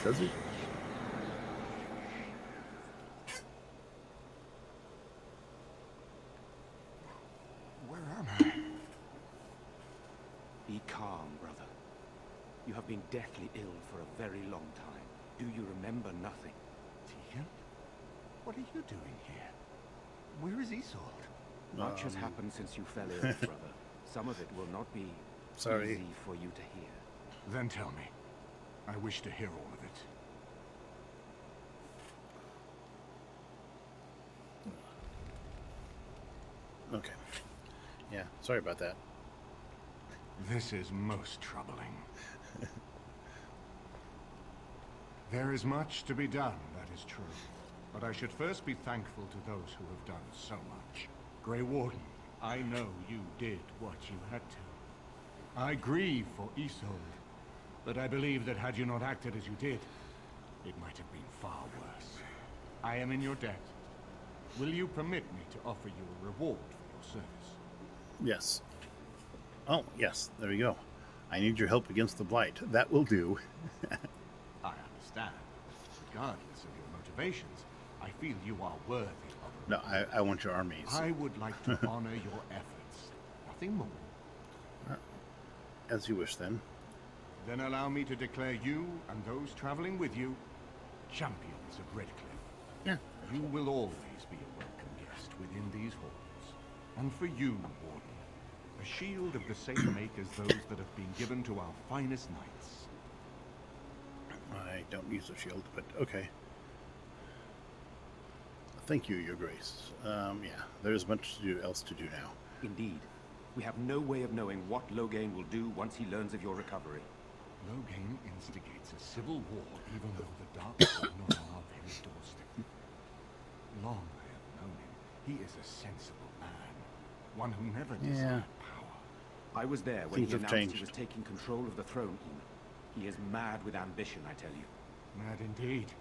S1: Does he?
S11: Where am I? Be calm, brother. You have been deathly ill for a very long time. Do you remember nothing?
S12: Tegan? What are you doing here? Where is Isolde?
S11: Much has happened since you fell ill, brother. Some of it will not be easy for you to hear.
S12: Then tell me. I wish to hear all of it.
S1: Okay. Yeah, sorry about that.
S12: This is most troubling. There is much to be done, that is true. But I should first be thankful to those who have done so much. Grey Warden, I know you did what you had to. I grieve for Isolde, but I believe that had you not acted as you did, it might have been far worse. I am in your debt. Will you permit me to offer you a reward for your service?
S1: Yes. Oh, yes. There we go. I need your help against the Blight. That will do.
S12: I understand. Regardless of your motivations, I feel you are worthy of
S1: No, I want your armies.
S12: I would like to honor your efforts. Nothing more.
S1: As you wish, then.
S12: Then allow me to declare you and those traveling with you champions of Redcliffe.
S1: Yeah.
S12: You will always be a welcome guest within these halls. And for you, Warden, a shield of the same make as those that have been given to our finest knights.
S1: I don't use a shield, but okay. Thank you, Your Grace. Yeah, there's much else to do now.
S11: Indeed. We have no way of knowing what Loghain will do once he learns of your recovery.
S12: Loghain instigates a civil war even though the Darkspawn are on our very doorstep. Long I have known him. He is a sensible man. One who never desired power.
S11: I was there when
S1: Things
S11: he
S1: have
S11: announced
S1: changed.
S11: he was taking control of the throne. He is mad with ambition, I tell you.
S12: Mad indeed.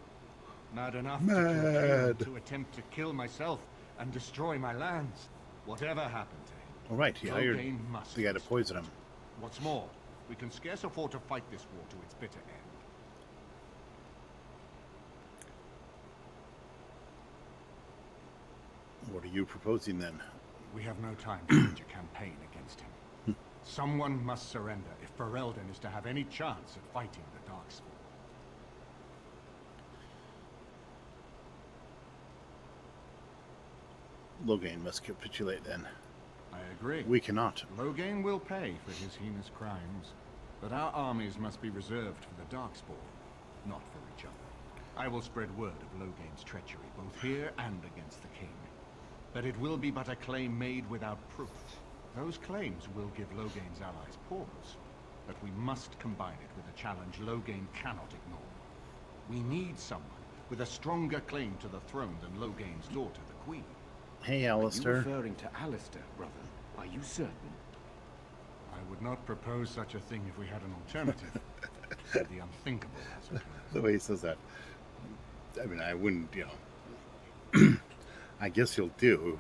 S12: Mad enough to attempt to kill myself and destroy my lands. Whatever happened to him.
S1: All right, he hired
S12: Loghain must
S1: the guy to poison him.
S12: What's more, we can scarce afford to fight this war to its bitter end.
S1: What are you proposing, then?
S12: We have no time to wage a campaign against him. Someone must surrender if Ferelden is to have any chance at fighting the Darkspawn.
S1: Loghain must capitulate, then.
S12: I agree.
S1: We cannot.
S12: Loghain will pay for his heinous crimes, but our armies must be reserved for the Darkspawn, not for each other. I will spread word of Loghain's treachery, both here and against the king. But it will be but a claim made without proof. Those claims will give Loghain's allies pause, but we must combine it with a challenge Loghain cannot ignore. We need someone with a stronger claim to the throne than Loghain's daughter, the Queen.
S1: Hey,
S11: Are
S1: Alistair.
S11: you referring to Alistair, brother? Are you certain?
S12: I would not propose such a thing if we had an alternative. Said the unthinkable, as it were.
S1: The way he says that. I mean, I wouldn't, you know. I guess he'll do.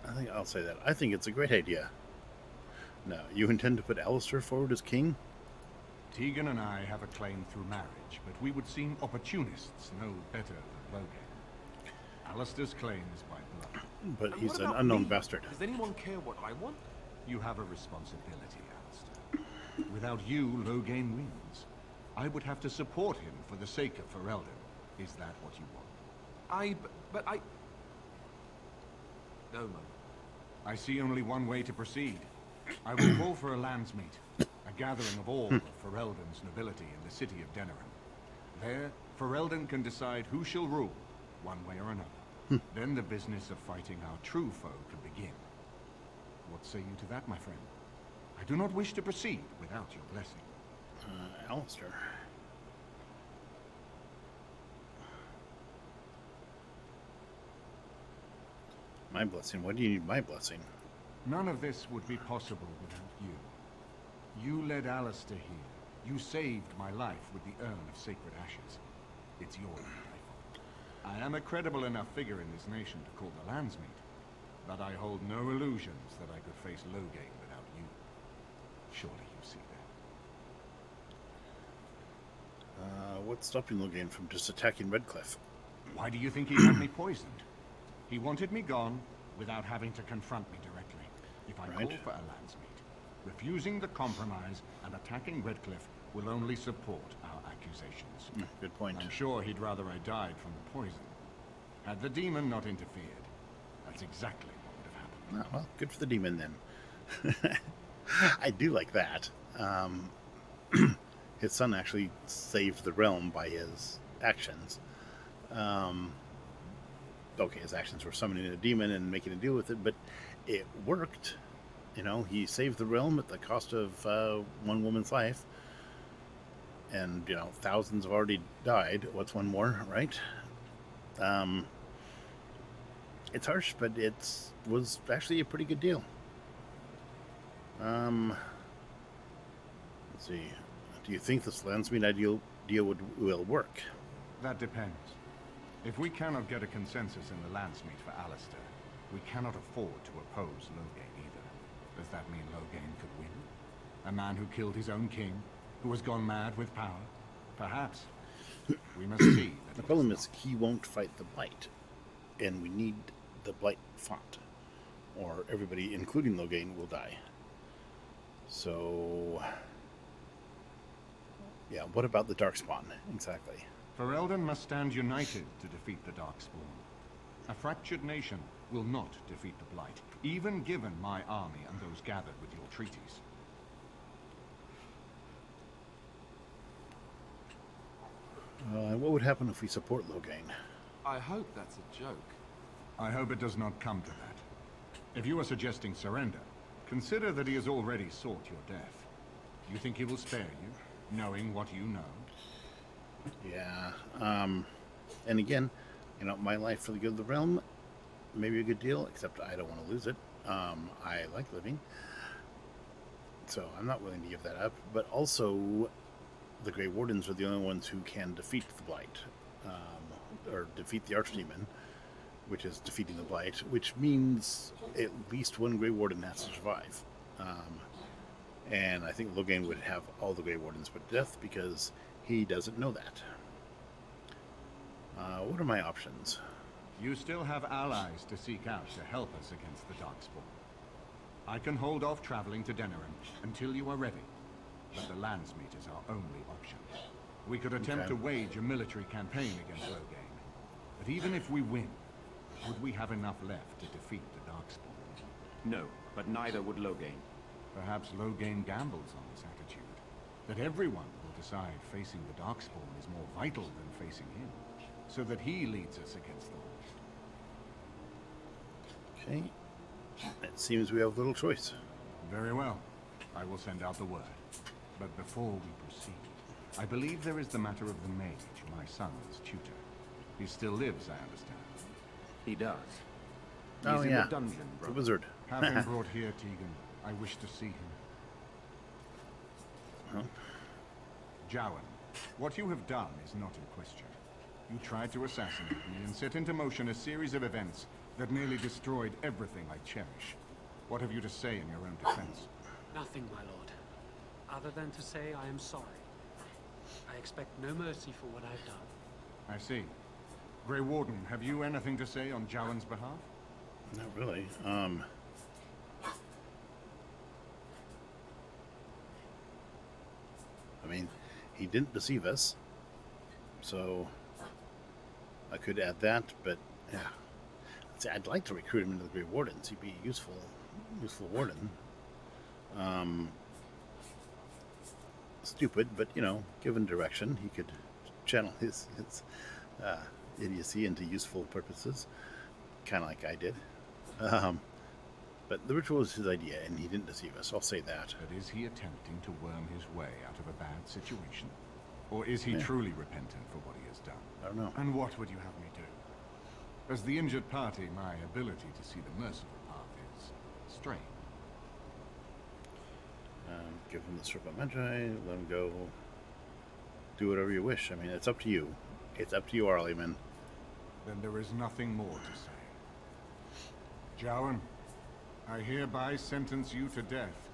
S1: I think I'll say that. I think it's a great idea. Now, you intend to put Alistair forward as king?
S12: Tegan and I have a claim through marriage, but we would seem opportunists no better than Loghain. Alistair's claim is by blood.
S1: But
S7: And
S1: he's
S7: what
S1: an
S7: about
S1: unknown
S7: me?
S1: bastard.
S7: Does anyone care what I want?
S12: You have a responsibility, Alistair. Without you, Loghain wins. I would have to support him for the sake of Ferelden. Is that what you want?
S7: But I... No, Mum.
S12: I see only one way to proceed. I will call for a landsmeet, a gathering of all of Ferelden's nobility in the city of Denerim. There, Ferelden can decide who shall rule, one way or another. Then the business of fighting our true foe can begin. What say you to that, my friend? I do not wish to proceed without your blessing.
S1: Alistair. My blessing? What do you need my blessing?
S12: None of this would be possible without you. You led Alistair here. You saved my life with the Urn of Sacred Ashes. It's your need, I follow. I am a credible enough figure in this nation to call the landsmeet, but I hold no illusions that I could face Loghain without you. Surely you see that.
S1: What's stopping Loghain from just attacking Redcliffe?
S12: Why do you think he had me poisoned? He wanted me gone without having to confront me directly. If I call for a landsmeet, refusing the compromise and attacking Redcliffe will only support our accusations.
S1: Good point.
S12: I'm sure he'd rather I died from the poison. Had the demon not interfered, that's exactly what would have happened.
S1: Oh, well, good for the demon then. I do like that. His son actually saved the realm by his actions. Okay, his actions were summoning a demon and making a deal with it, but it worked. You know, he saved the realm at the cost of one woman's life. And, you know, thousands have already died. What's one more, right? It's harsh, but was actually a pretty good deal. Let's see. Do you think this Landsmeet deal will work?
S12: That depends. If we cannot get a consensus in the Landsmeet for Alistair, we cannot afford to oppose Loghain either. Does that mean Loghain could win? A man who killed his own king, who has gone mad with power? Perhaps. We must see.
S1: The problem is he won't fight the Blight, and we need the Blight fought, or everybody, including Loghain, will die. So, yeah, what about the Darkspawn, exactly?
S12: Ferelden must stand united to defeat the Darkspawn. A fractured nation will not defeat the Blight, even given my army and those gathered with your treaties.
S1: What would happen if we support Loghain?
S7: I hope that's a joke.
S12: I hope it does not come to that. If you are suggesting surrender, consider that he has already sought your death. You think he will spare you, knowing what you know?
S1: Yeah, and again, you know, my life for the good of the realm, maybe a good deal, except I don't want to lose it. I like living, so I'm not willing to give that up. But also, the Grey Wardens are the only ones who can defeat the Blight, or defeat the Archdemon, which is defeating the Blight, which means at least one Grey Warden has to survive. And I think Loghain would have all the Grey Wardens put to death because he doesn't know that. What are my options?
S12: You still have allies to seek out to help us against the Darkspawn. I can hold off traveling to Denerim until you are ready, but the Landsmeet is our only option. We could attempt to wage a military campaign against Loghain, but even if we win, would we have enough left to defeat the Darkspawn?
S11: No, but neither would Loghain.
S12: Perhaps Loghain gambles on this attitude, that everyone will decide facing the Darkspawn is more vital than facing him, so that he leads us against them.
S1: Okay. It seems we have little choice.
S12: Very well. I will send out the word. But before we proceed, I believe there is the matter of the mage, my son's tutor. He still lives, I understand.
S11: He does.
S1: Oh,
S11: He's in
S1: yeah.
S11: the dungeon,
S1: The
S11: brother.
S1: wizard.
S12: Have him brought here, Tegan. I wish to see him.
S1: Huh?
S12: Jowan, what you have done is not in question. You tried to assassinate me and set into motion a series of events that nearly destroyed everything I cherish. What have you to say in your own defense?
S13: Nothing, my lord. Other than to say I am sorry. I expect no mercy for what I've done.
S12: I see. Grey Warden, have you anything to say on Jowan's behalf?
S1: Not really. I mean, he didn't deceive us, so I could add that, but yeah. See, I'd like to recruit him into the Grey Wardens. He'd be a useful warden. Stupid, but you know, given direction, he could channel his idiocy into useful purposes, kind of like I did. But the ritual was his idea, and he didn't deceive us. I'll say that.
S12: But is he attempting to worm his way out of a bad situation? Or is he truly repentant for what he has done?
S1: I don't know.
S12: And what would you have me do? As the injured party, my ability to see the merciful path is strained.
S1: Give him the Serpent Magi, let him go. Do whatever you wish. I mean, it's up to you. It's up to you, Arliman.
S12: Then there is nothing more to say. Jowan, I hereby sentence you to death.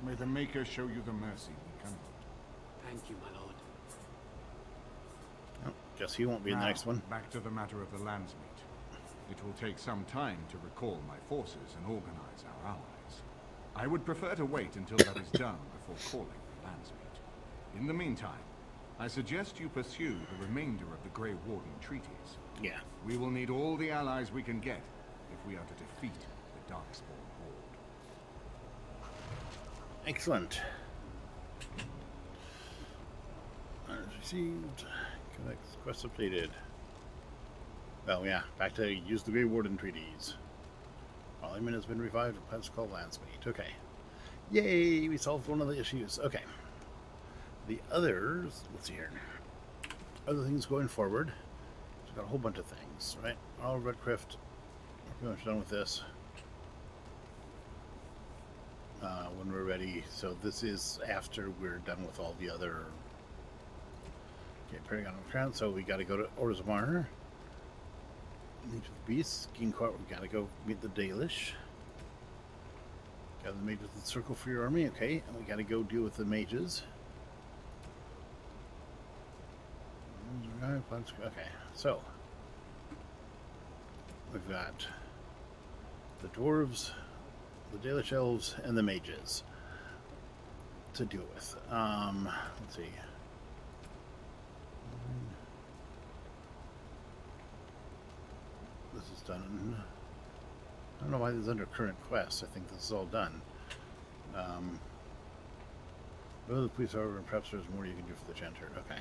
S12: May the Maker show you the mercy we cannot.
S13: Thank you, my lord.
S1: Oh, guess he won't be in the
S12: Now,
S1: next one.
S12: Back to the matter of the Landsmeet. It will take some time to recall my forces and organize our allies. I would prefer to wait until that is done before calling the Landsmeet. In the meantime, I suggest you pursue the remainder of the Grey Warden treaties.
S1: Yeah.
S12: We will need all the allies we can get if we are to defeat the Darkspawn Horde.
S1: Excellent. Received. Quest updated. Well, yeah. Back to use the Grey Warden treaties. Parliament has been revived and plans to call Landsmeet. Okay. Yay! We solved one of the issues. Okay. The others, let's see here. Other things going forward. We've got a whole bunch of things, right? All Redclift. We're pretty much done with this. When we're ready. So this is after we're done with all the other. Okay, Paragon of Crown. So we got to go to Orzammar. Meet with the beasts. King Court. We got to go meet the Dalish. Gather the mages in the circle for your army. Okay, and we got to go deal with the mages. Okay, so we've got the dwarves, the Dalish elves, and the mages to deal with. Let's see. This is done. I don't know why this is under current quests. I think this is all done. Well, the police are over, and perhaps there's more you can do for the Chanter. Okay.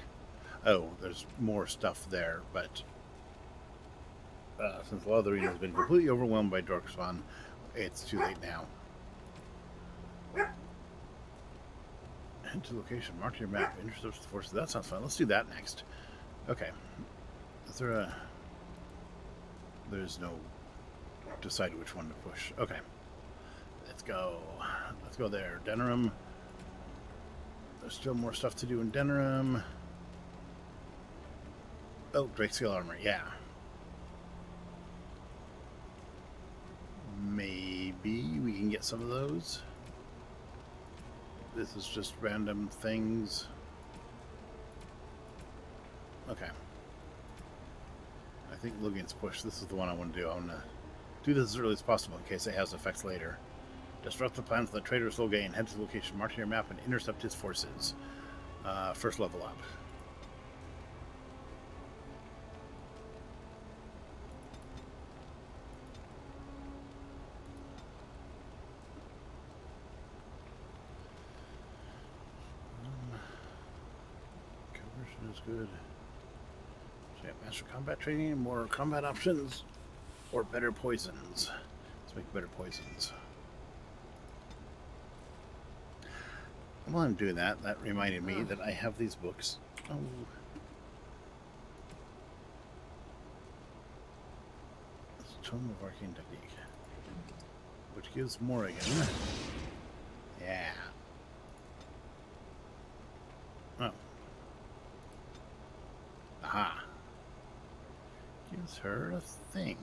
S1: Oh, there's more stuff there, but since a lot of the arena has been completely overwhelmed by Dorkspawn, it's too late now. Head to location, mark your map, intercept the forces. That sounds fun. Let's do that next. Okay. Is there a... There's no... Decide which one to push. Okay. Let's go. Let's go there. Denerim. There's still more stuff to do in Denerim. Oh, Drakescale armor, yeah. Maybe we can get some of those. This is just random things. Okay. I think Lugian's push. This is the one I want to do. I want to do this as early as possible in case it has effects later. Disrupt the plans of the traitor Loghain. Head to the location, mark your map, and intercept his forces. First level up. Conversion is good. So yeah, master combat training, more combat options, or better poisons. Let's make better poisons. While I'm doing that, that reminded me that I have these books. Oh. It's Tome of Arcane Technique, which gives Morrigan. Yeah. Oh. Aha. Gives her a thing.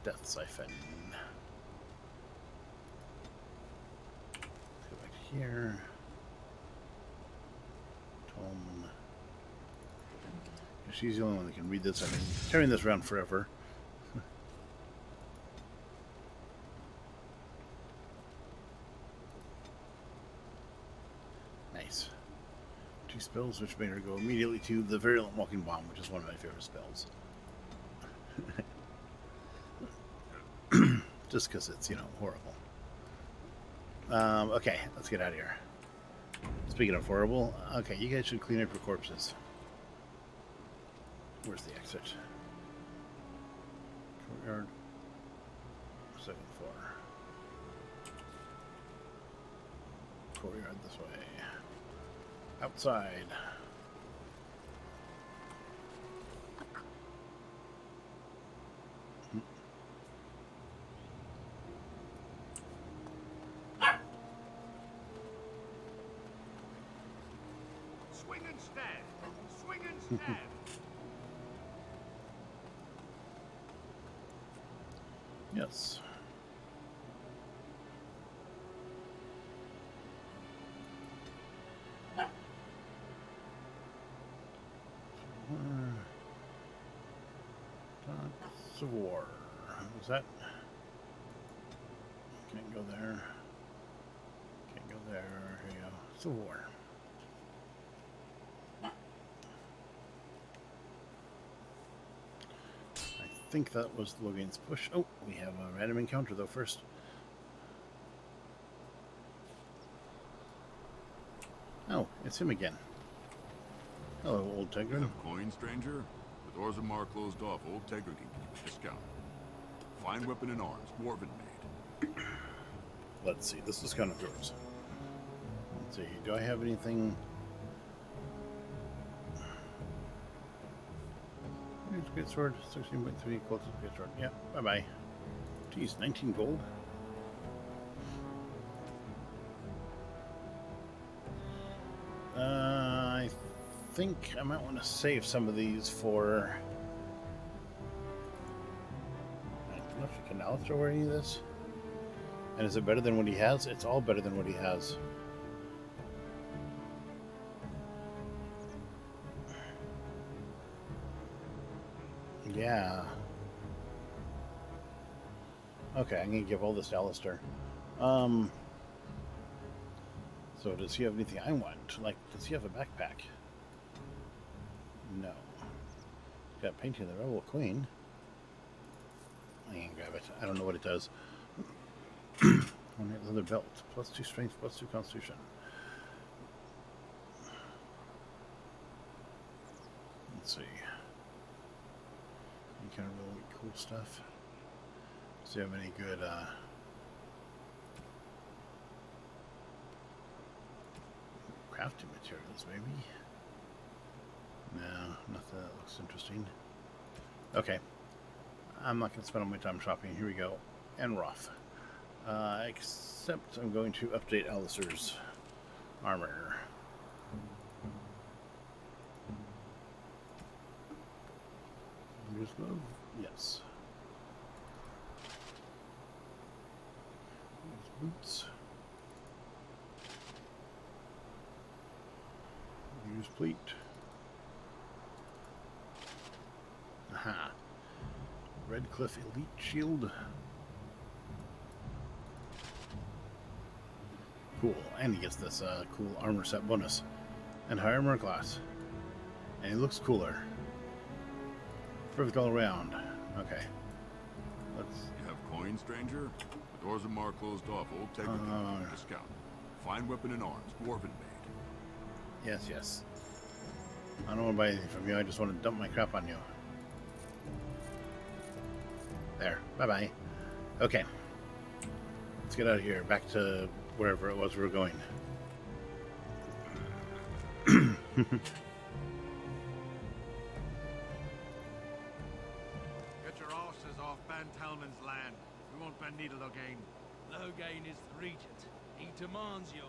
S1: Death Siphon. Let's go back here. Tome. She's the only one that can read this. I've been carrying this around forever. Nice. 2 spells which made her go immediately to the Virulent Walking Bomb, which is one of my favorite spells. Just because it's, you know, horrible. Okay, let's get out of here. Speaking of horrible, okay, you guys should clean up your corpses. Where's the exit? Courtyard. 2nd floor. Courtyard this way. Outside.
S3: Swing and stab! Swing and stab!
S1: Yes. Dots of War. Was that? Can't go there. Can't go there. Here you go. It's a war. I think that was Logan's push. Oh, we have a random encounter though first. Oh, it's him again. Hello, old Tegrin.
S14: Have coin, stranger? With Orzammar closed off, old Tegrin can give you a discount. Fine weapon and arms, dwarven made.
S1: Let's see, this is kind of yours. Let's see, do I have anything? Great sword, 16.3 equals to great sword. Yeah, bye bye. Geez, 19 gold. I think I might want to save some of these for. I don't know if can Alistair wear any of this. And is it better than what he has? It's all better than what he has. Yeah. Okay, I'm gonna give all this to Alistair. So does he have anything I want? Like, does he have a backpack? No. Got painting of the Rebel Queen. I can grab it. I don't know what it does. Leather belt. +2 strength, +2 constitution. Let's see. Any kind of really cool stuff. Do you have any good crafting materials, maybe? No, nothing that looks interesting. Okay. I'm not going to spend all my time shopping. Here we go. And Roth. Except I'm going to update Alistair's armor. Use glove? Yes. Use boots. Use pleat. Aha. Redcliffe Elite Shield. Cool. And he gets this cool armor set bonus. And high armor class. And he looks cooler. Perfect all around. Okay. Let's.
S14: You have coin, stranger? With Orzammar closed off, old Tegrin can give you a discount. Fine weapon and arms, dwarven made.
S1: Yes, yes. I don't want to buy anything from you. I just want to dump my crap on you. There. Bye-bye. Okay. Let's get out of here. Back to wherever it was we were going.
S15: Get your asses off Ban Talman's land. We won't Bandita Loghain.
S8: Loghain is the regent. He demands you.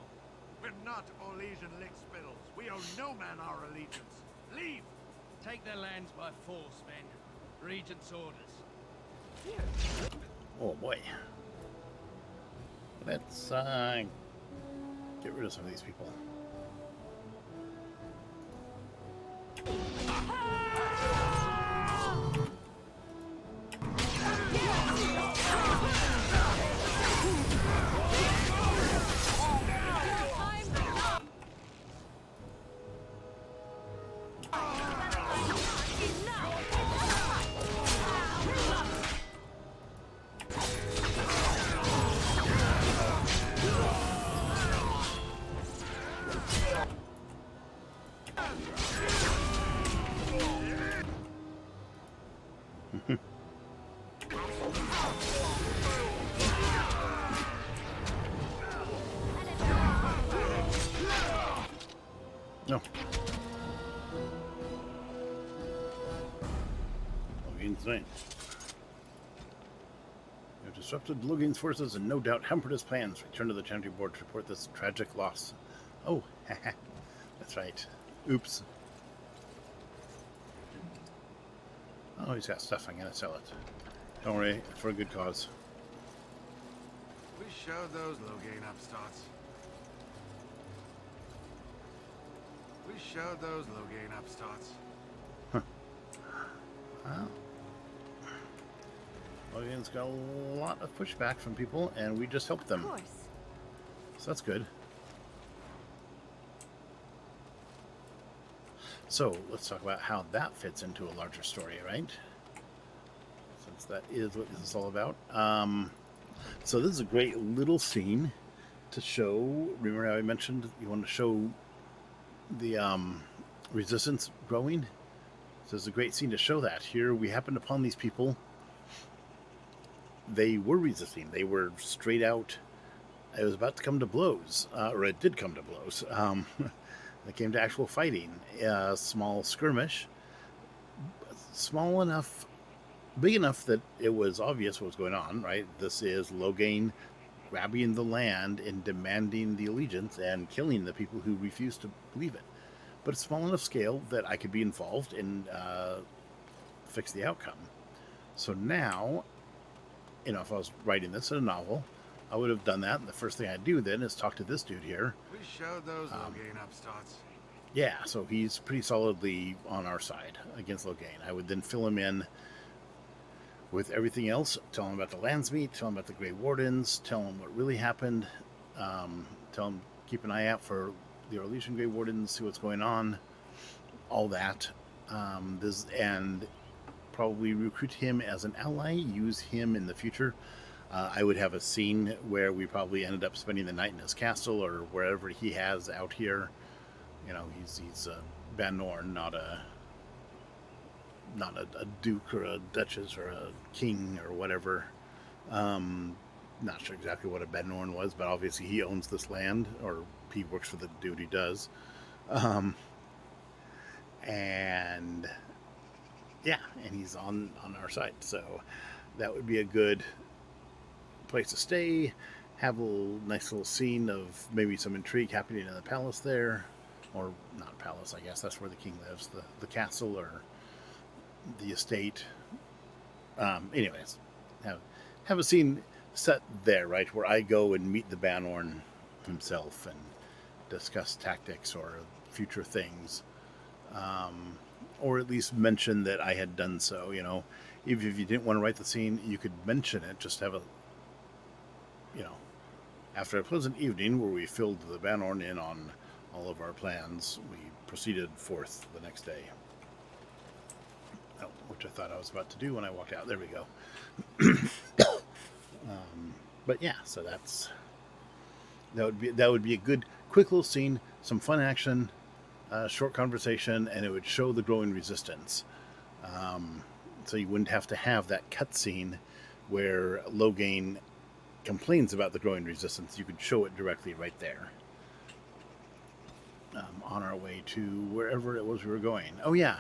S15: We're not Orlesian lickspittles. We owe no man our allegiance. Leave!
S8: Take their lands by force, men. Regent's orders.
S1: Oh boy. Let's get rid of some of these people. No. Logain's right. You have disrupted Logain's forces and no doubt hampered his plans. Return to the Chantry Board to report this tragic loss. Oh, that's right. Oops. Oh, he's got stuff. I'm gonna sell it. Don't worry, it's for a good cause.
S15: We showed those Loghain upstarts. We showed those Loghain upstarts.
S1: Huh. Wow. Logain's got a lot of pushback from people, and we just helped them.
S2: Of course.
S1: So that's good. So let's talk about how that fits into a larger story, right? Since that is what this is all about. So this is a great little scene to show. Remember how I mentioned you want to show the resistance growing. So it's a great scene to show that. Here we happened upon these people. They were resisting. They were straight out. It was about to come to blows, or it did come to blows. It came to actual fighting. A small skirmish, small enough, big enough that it was obvious what was going on, right? This is Loghain grabbing the land and demanding the allegiance and killing the people who refused to believe it. But it's small enough scale that I could be involved and fix the outcome. So now, you know, if I was writing this in a novel, I would have done that. And the first thing I'd do then is talk to this dude here.
S15: We showed those Loghain upstarts.
S1: Yeah, so he's pretty solidly on our side against Loghain. I would then fill him in with everything else, tell him about the Landsmeet, tell him about the Grey Wardens, tell him what really happened, tell him keep an eye out for the Orlesian Grey Wardens, see what's going on, all that, and probably recruit him as an ally, use him in the future. I would have a scene where we probably ended up spending the night in his castle or wherever he has out here. You know, he's a Ban Norn, not a duke or a duchess or a king or whatever. Not sure exactly what a Ban Norn was, but obviously he owns this land, or he works for the dude he does. And yeah, and he's on our side, so that would be a good place to stay. Have a nice little scene of maybe some intrigue happening in the palace there, or not palace, I guess that's where the king lives, the castle or the estate. Anyways, have a scene set there, right, where I go and meet the Ban Norn himself and discuss tactics or future things, or at least mention that I had done so. You know, even if you didn't want to write the scene, you could mention it. Just have a, you know, after a pleasant evening where we filled the Ban Norn in on all of our plans, we proceeded forth the next day. Oh, which I thought I was about to do when I walked out. There we go. But yeah, so that would be a good, quick little scene, some fun action, short conversation, and it would show the growing resistance. So you wouldn't have to have that cutscene where Loghain complains about the growing resistance. You could show it directly right there. On our way to wherever it was we were going. Oh yeah,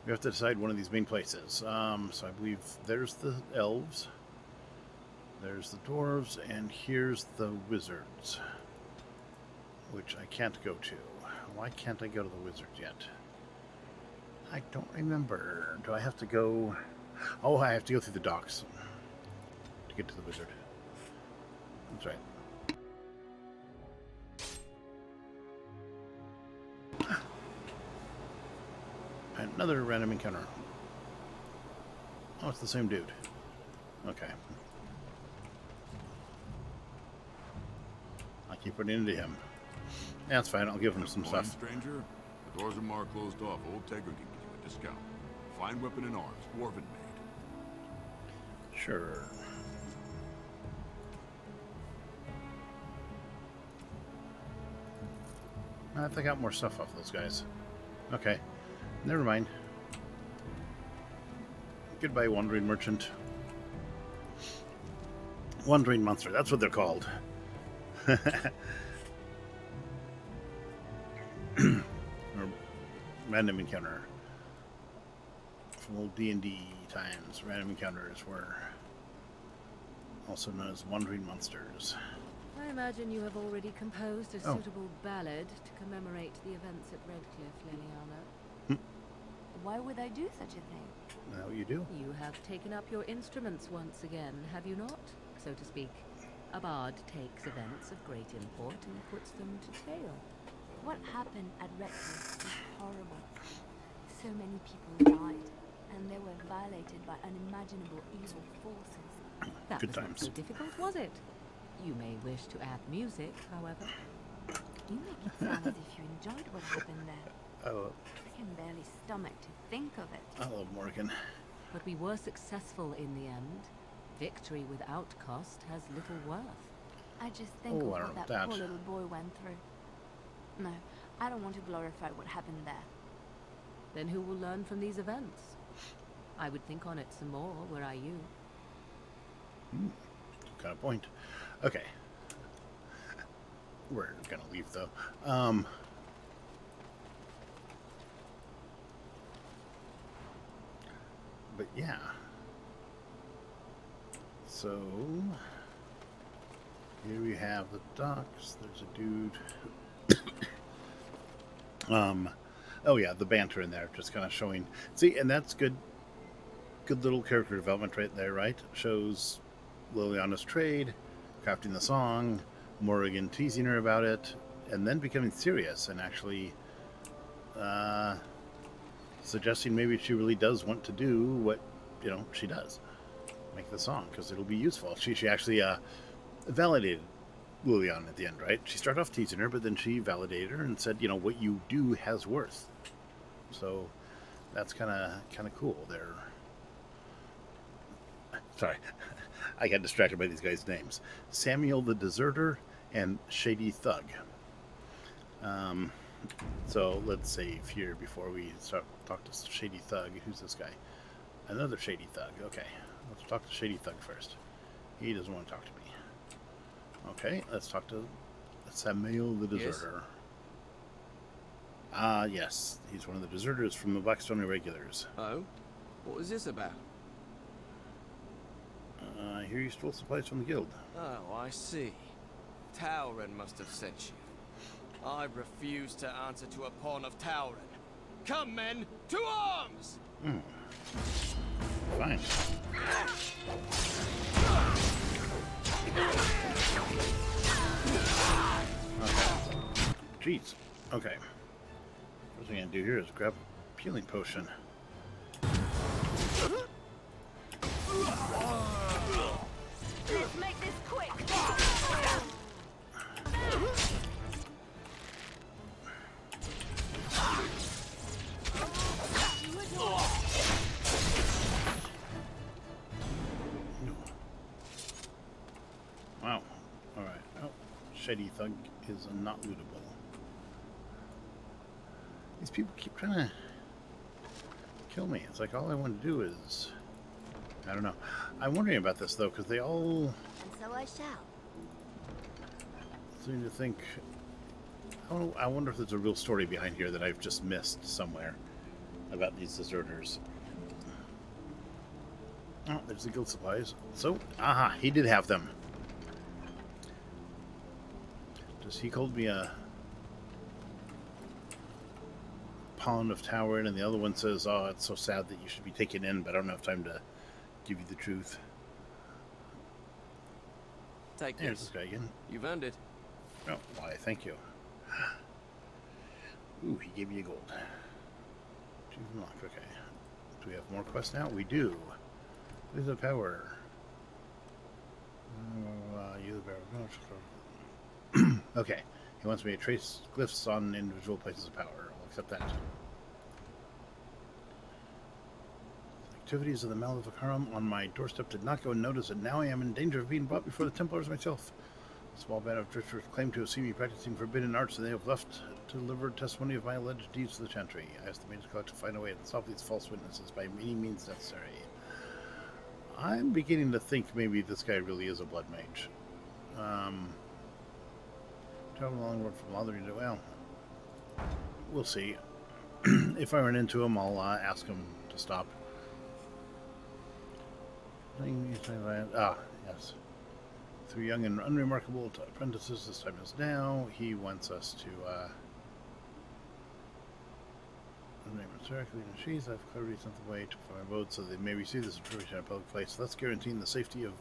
S1: we have to decide one of these main places. So I believe there's the elves, there's the dwarves, and here's the wizards, which I can't go to. Why can't I go to the wizards yet? I don't remember. Do I have to go? Oh, I have to go through the docks to get to the wizard. That's right. Another random encounter. Oh, it's the same dude. Okay. I keep running into him. Yeah, that's fine. I'll give him some stuff.
S14: Stranger, with Orzammar closed off, Old Tegger can give you a discount. Fine weapon and arms, dwarven made.
S1: Sure. I think I got more stuff off those guys. Okay. Never mind. Goodbye, Wandering Merchant. Wandering Monster, that's what they're called. Or random encounter. From old D&D times, random encounters were also known as Wandering Monsters.
S4: I imagine you have already composed a suitable ballad to commemorate the events at Redcliffe, Leliana.
S2: Why would I do such a thing?
S1: Now you do.
S4: You have taken up your instruments once again, have you not? So to speak. A bard takes events of great import and puts them to tale.
S2: What happened at Redcliffe was horrible. So many people died, and they were violated by unimaginable evil forces.
S4: That
S1: Good
S4: was
S1: times.
S4: not so difficult, was it? You may wish to add music, however.
S2: You make it sound as if you enjoyed what happened there.
S1: Oh,
S2: I can barely stomach to think of it.
S1: I love Morgan.
S4: But we were successful in the end. Victory without cost has little worth.
S2: I just think
S1: Oh, I
S2: of
S1: don't
S2: what
S1: know
S2: that
S1: that.
S2: poor little boy went through. No, I don't want to glorify what happened there.
S4: Then who will learn from these events? I would think on it some more, were I you.
S1: Got a point. Okay. We're gonna leave though. But yeah. So here we have the docks. There's a dude. Oh yeah, the banter in there, just kind of showing. See, and that's good. Good little character development right there, right? Shows Liliana's trade, crafting the song, Morrigan teasing her about it, and then becoming serious and actually suggesting maybe she really does want to do what, you know, she does. Make the song, because it'll be useful. She actually validated Liliana at the end, right? She started off teasing her, but then she validated her and said, you know, what you do has worth. So that's kind of cool. They're... Sorry, I got distracted by these guys' names. Samuel the Deserter and Shady Thug. So let's save here before we start talk to Shady Thug. Who's this guy? Another Shady Thug. Okay, let's talk to Shady Thug first. He doesn't want to talk to me. Okay, let's talk to Samuel the Deserter. Yes, he's one of the deserters from the Blackstone Irregulars.
S6: Oh? What was this about?
S1: I hear you stole supplies from the guild.
S6: Oh, I see. Tauren must have sent you. I refuse to answer to a pawn of Tauren. Come, men, to arms!
S1: Fine. Okay. Jeez. Okay. First thing I'm gonna do here is grab a healing potion.
S2: Let's make this quick.
S1: Wow. Alright. Oh, Shady Thug is not lootable. These people keep trying to kill me. It's like all I want to do is... I don't know. I'm wondering about this, though, because they all
S2: And so I shall.
S1: seem to think... I wonder if there's a real story behind here that I've just missed somewhere about these deserters. Oh, there's the guild supplies. So, aha, he did have them. Just he called me a pawn of Tauren, and the other one says, "Oh, it's so sad that you should be taken in, but I don't have time to give you the truth."
S6: Take
S1: There's
S6: this.
S1: this guy again.
S6: You've earned it.
S1: Oh, why? Thank you. Ooh, he gave me a gold. Choose unlocked. Okay. Do we have more quests now? We do. What is the power? You the power. Okay. He wants me to trace glyphs on individual places of power. I'll accept that. Activities of the Maleficarum on my doorstep did not go unnoticed, and now I am in danger of being brought before the Templars myself. A small band of drifters claim to have seen me practicing forbidden arts, and they have left to deliver testimony of my alleged deeds to the Chantry. I ask the Mage Collect to find a way to stop these false witnesses by any means necessary. I'm beginning to think maybe this guy really is a blood mage. Travel a long road from Lothering to... Well, we'll see. If I run into him, I'll ask him to stop. Yes. 3 young and unremarkable apprentices, this time is now. He wants us to, directly in the sheath. I've clearly sent the way to my vote so they may receive this information in a public place, thus guaranteeing the safety of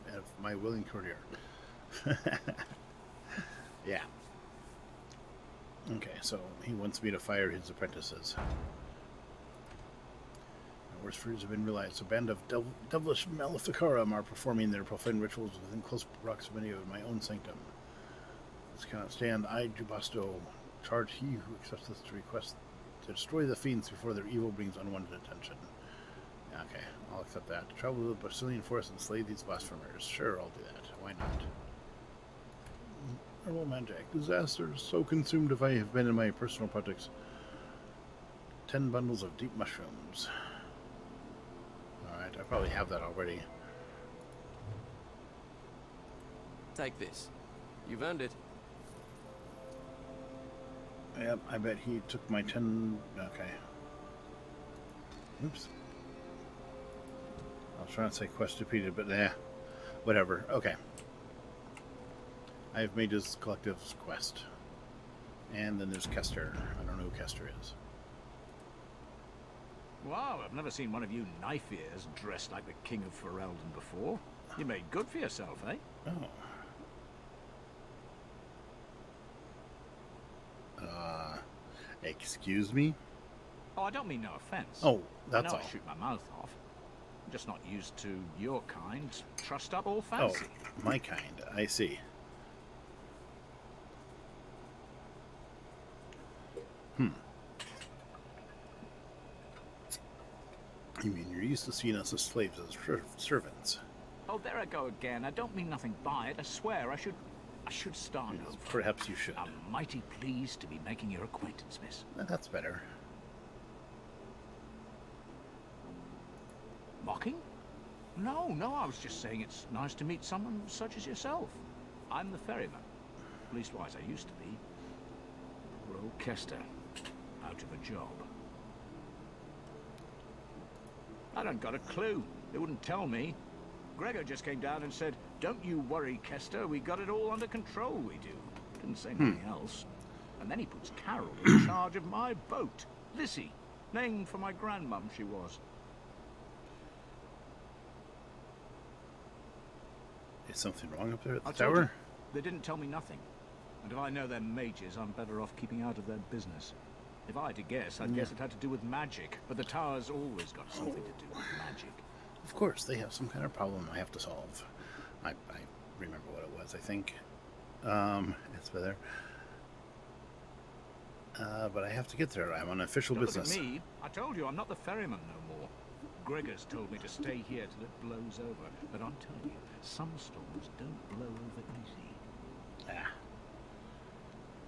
S1: my willing courier. Yeah. Okay, so he wants me to fire his apprentices. My worst fears have been realized. A band of devilish Maleficarum are performing their profane rituals within close proximity of my own sanctum. This cannot stand. I, Jubasto, charge he who accepts this request to destroy the fiends before their evil brings unwanted attention. Okay, I'll accept that. Travel to the Basilean forest and slay these blasphemers. Sure, I'll do that. Why not? Herbal magic. Disasters. So consumed if I have been in my personal projects. 10 bundles of deep mushrooms. Alright, I probably have that already.
S6: Take this. You've earned it.
S1: Yep, I bet he took my 10... Okay. Oops. I was trying to say quest defeated, but nah. Whatever. Okay. I have made his collective's quest. And then there's Kester. I don't know who Kester is.
S16: Wow, I've never seen one of you knife ears dressed like the King of Ferelden before. You made good for yourself, eh?
S1: Oh. Excuse me?
S16: Oh, I don't mean no offense.
S1: Oh, that's
S16: I know
S1: all.
S16: I shoot my mouth off. I'm just not used to your kind. Trussed up all fancy.
S1: Oh, my kind. I see. You mean you're used to seeing us as slaves, as servants?
S16: Oh, there I go again. I don't mean nothing by it. I swear I should start over.
S1: Perhaps you should.
S16: I'm mighty pleased to be making your acquaintance, miss.
S1: That's better.
S16: Mocking? No, I was just saying it's nice to meet someone such as yourself. I'm the ferryman. Leastwise, I used to be. Poor old Kester. Out of a job. I don't got a clue. They wouldn't tell me. Gregor just came down and said, "Don't you worry, Kester. We got it all under control, we do." Didn't say anything else. And then he puts Carol in charge of my boat. Lissy. Named for my grandmum, she was.
S1: Is something wrong up there at the
S16: I told
S1: tower?
S16: you, they didn't tell me nothing. And if I know they're mages, I'm better off keeping out of their business. If I had to guess, I'd guess it had to do with magic. But the tower's always got something to do with magic.
S1: Of course, they have some kind of problem I have to solve. I remember what it was, I think. It's there. But I have to get there. I'm on official
S16: Don't
S1: business.
S16: Look at me. I told you, I'm not the ferryman no more. Gregor's told me to stay here till it blows over. But I'm telling you, some storms don't blow over easy.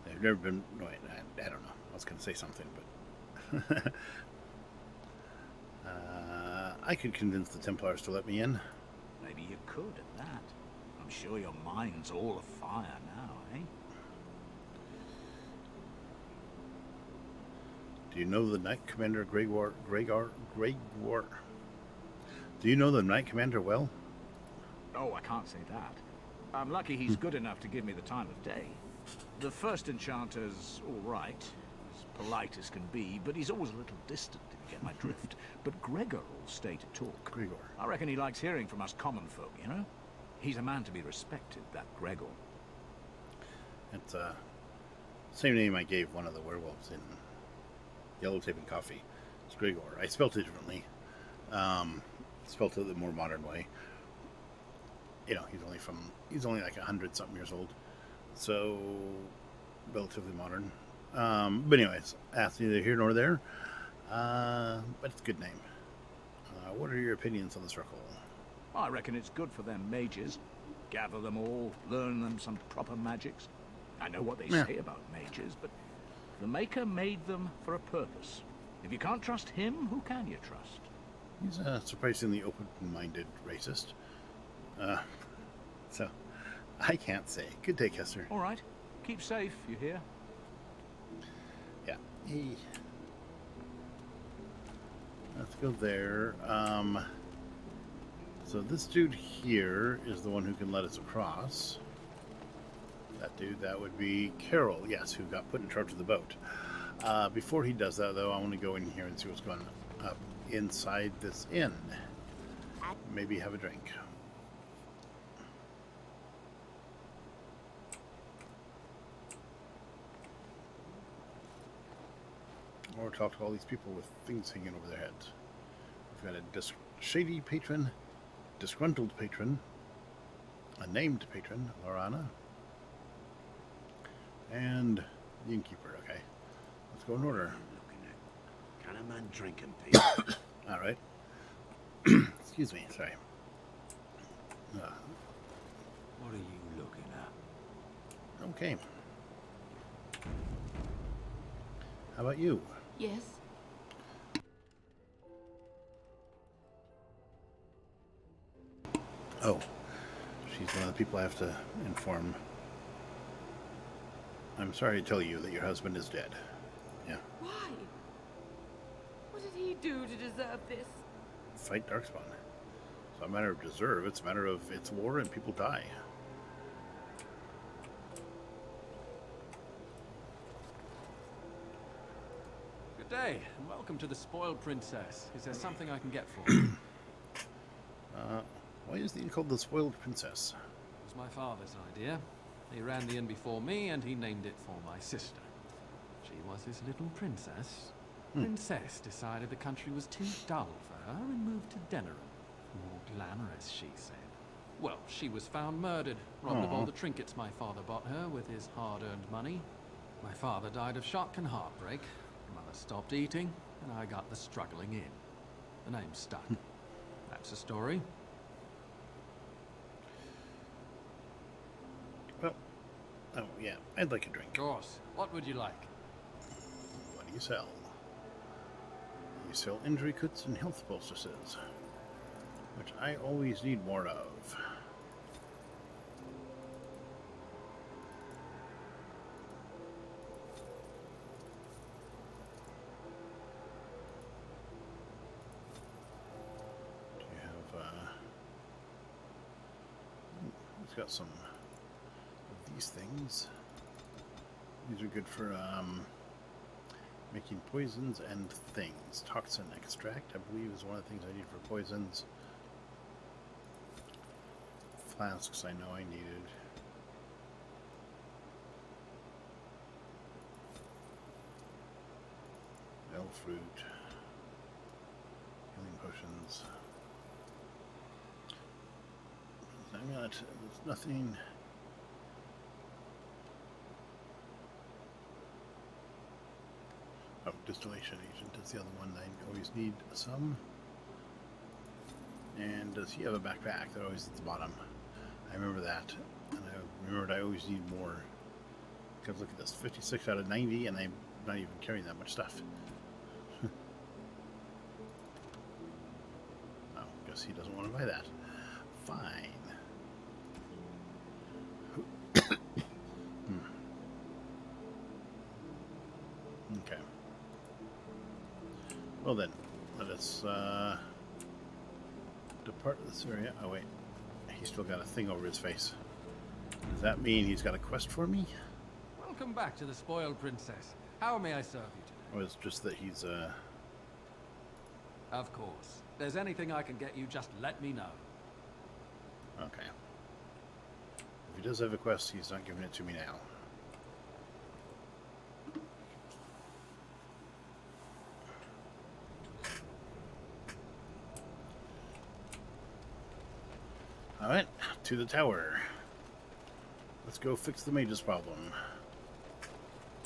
S1: They've never been... Wait, I don't know. I was going to say something, but... I could convince the Templars to let me in.
S16: Maybe you could at that. I'm sure your mind's all afire now, eh?
S1: Do you know the Knight Commander Gregor? Do you know the Knight Commander well?
S16: Oh, I can't say that. I'm lucky he's good enough to give me the time of day. The first enchanter's all right, as polite as can be, but he's always a little distant, if you get my drift. But Gregor will stay to talk.
S1: Gregor.
S16: I reckon he likes hearing from us common folk, you know? He's a man to be respected, that Gregor.
S1: It's same name I gave one of the werewolves in Yellow Tape and Coffee. It's Gregor. I spelt it differently. Spelt it the more modern way. You know, he's only like 100-something years old. So, relatively modern. But anyways, that's neither here nor there. But it's a good name. What are your opinions on the circle?
S16: I reckon it's good for them mages. Gather them all, learn them some proper magics. I know what they say about mages, but the Maker made them for a purpose. If you can't trust him, who can you trust?
S1: He's a surprisingly open-minded racist. So, I can't say. Good day, Kester.
S16: All right. Keep safe, you hear?
S1: Yeah. Let's go there. So this dude here is the one who can let us across. That dude, that would be Carol, yes, who got put in charge of the boat. Before he does that, though, I want to go in here and see what's going up inside this inn. Maybe have a drink. Or talk to all these people with things hanging over their heads. We've got a shady patron, disgruntled patron, a named patron, Lorana, and the innkeeper. Okay, let's go in order.
S15: Can a man drink in peace?
S1: All right. Excuse me. Sorry.
S3: What are you looking at?
S1: Okay. How about you?
S17: Yes.
S1: Oh, she's one of the people I have to inform. I'm sorry to tell you that your husband is dead. Yeah.
S2: Why? What did he do to deserve this?
S1: Fight Darkspawn. It's not a matter of deserve, it's a matter of it's war and people die.
S17: Good day, and welcome to the Spoiled Princess. Is there something I can get for you?
S1: Why is the inn called the Spoiled Princess?
S17: It was my father's idea. He ran the inn before me, and he named it for my sister. She was his little princess. Princess decided the country was too dull for her and moved to Denerim. More glamorous, she said. Well, she was found murdered, robbed of all the trinkets my father bought her with his hard-earned money. My father died of shock and heartbreak. Mother stopped eating, and I got the struggling inn. The name stuck. That's the story.
S1: Well, oh yeah, I'd like a drink.
S17: Of course. What would you like?
S1: What do you sell? You sell injury kits and health poultices, which I always need more of. Do you have, it's got some of these things. These are good for, making poisons and things. Toxin extract, I believe, is one of the things I need for poisons. Flasks, I know I needed. Bell fruit. Healing potions. There's nothing. Oh, distillation agent is the other one I always need some. And does he have a backpack that always at the bottom? I remember that. And I remembered I always need more. Because look at this, 56 out of 90, and I'm not even carrying that much stuff. Oh, guess he doesn't want to buy that. Fine. Okay. Well then, let us depart this area. Oh wait, he's still got a thing over his face. Does that mean he's got a quest for me?
S17: Welcome back to the Spoiled Princess. How may I serve you today?
S1: Or it's just that he's
S17: Of course. If there's anything I can get you, just let me know.
S1: Okay. If he does have a quest, he's not giving it to me now. Alright, to the tower. Let's go fix the mage's problem.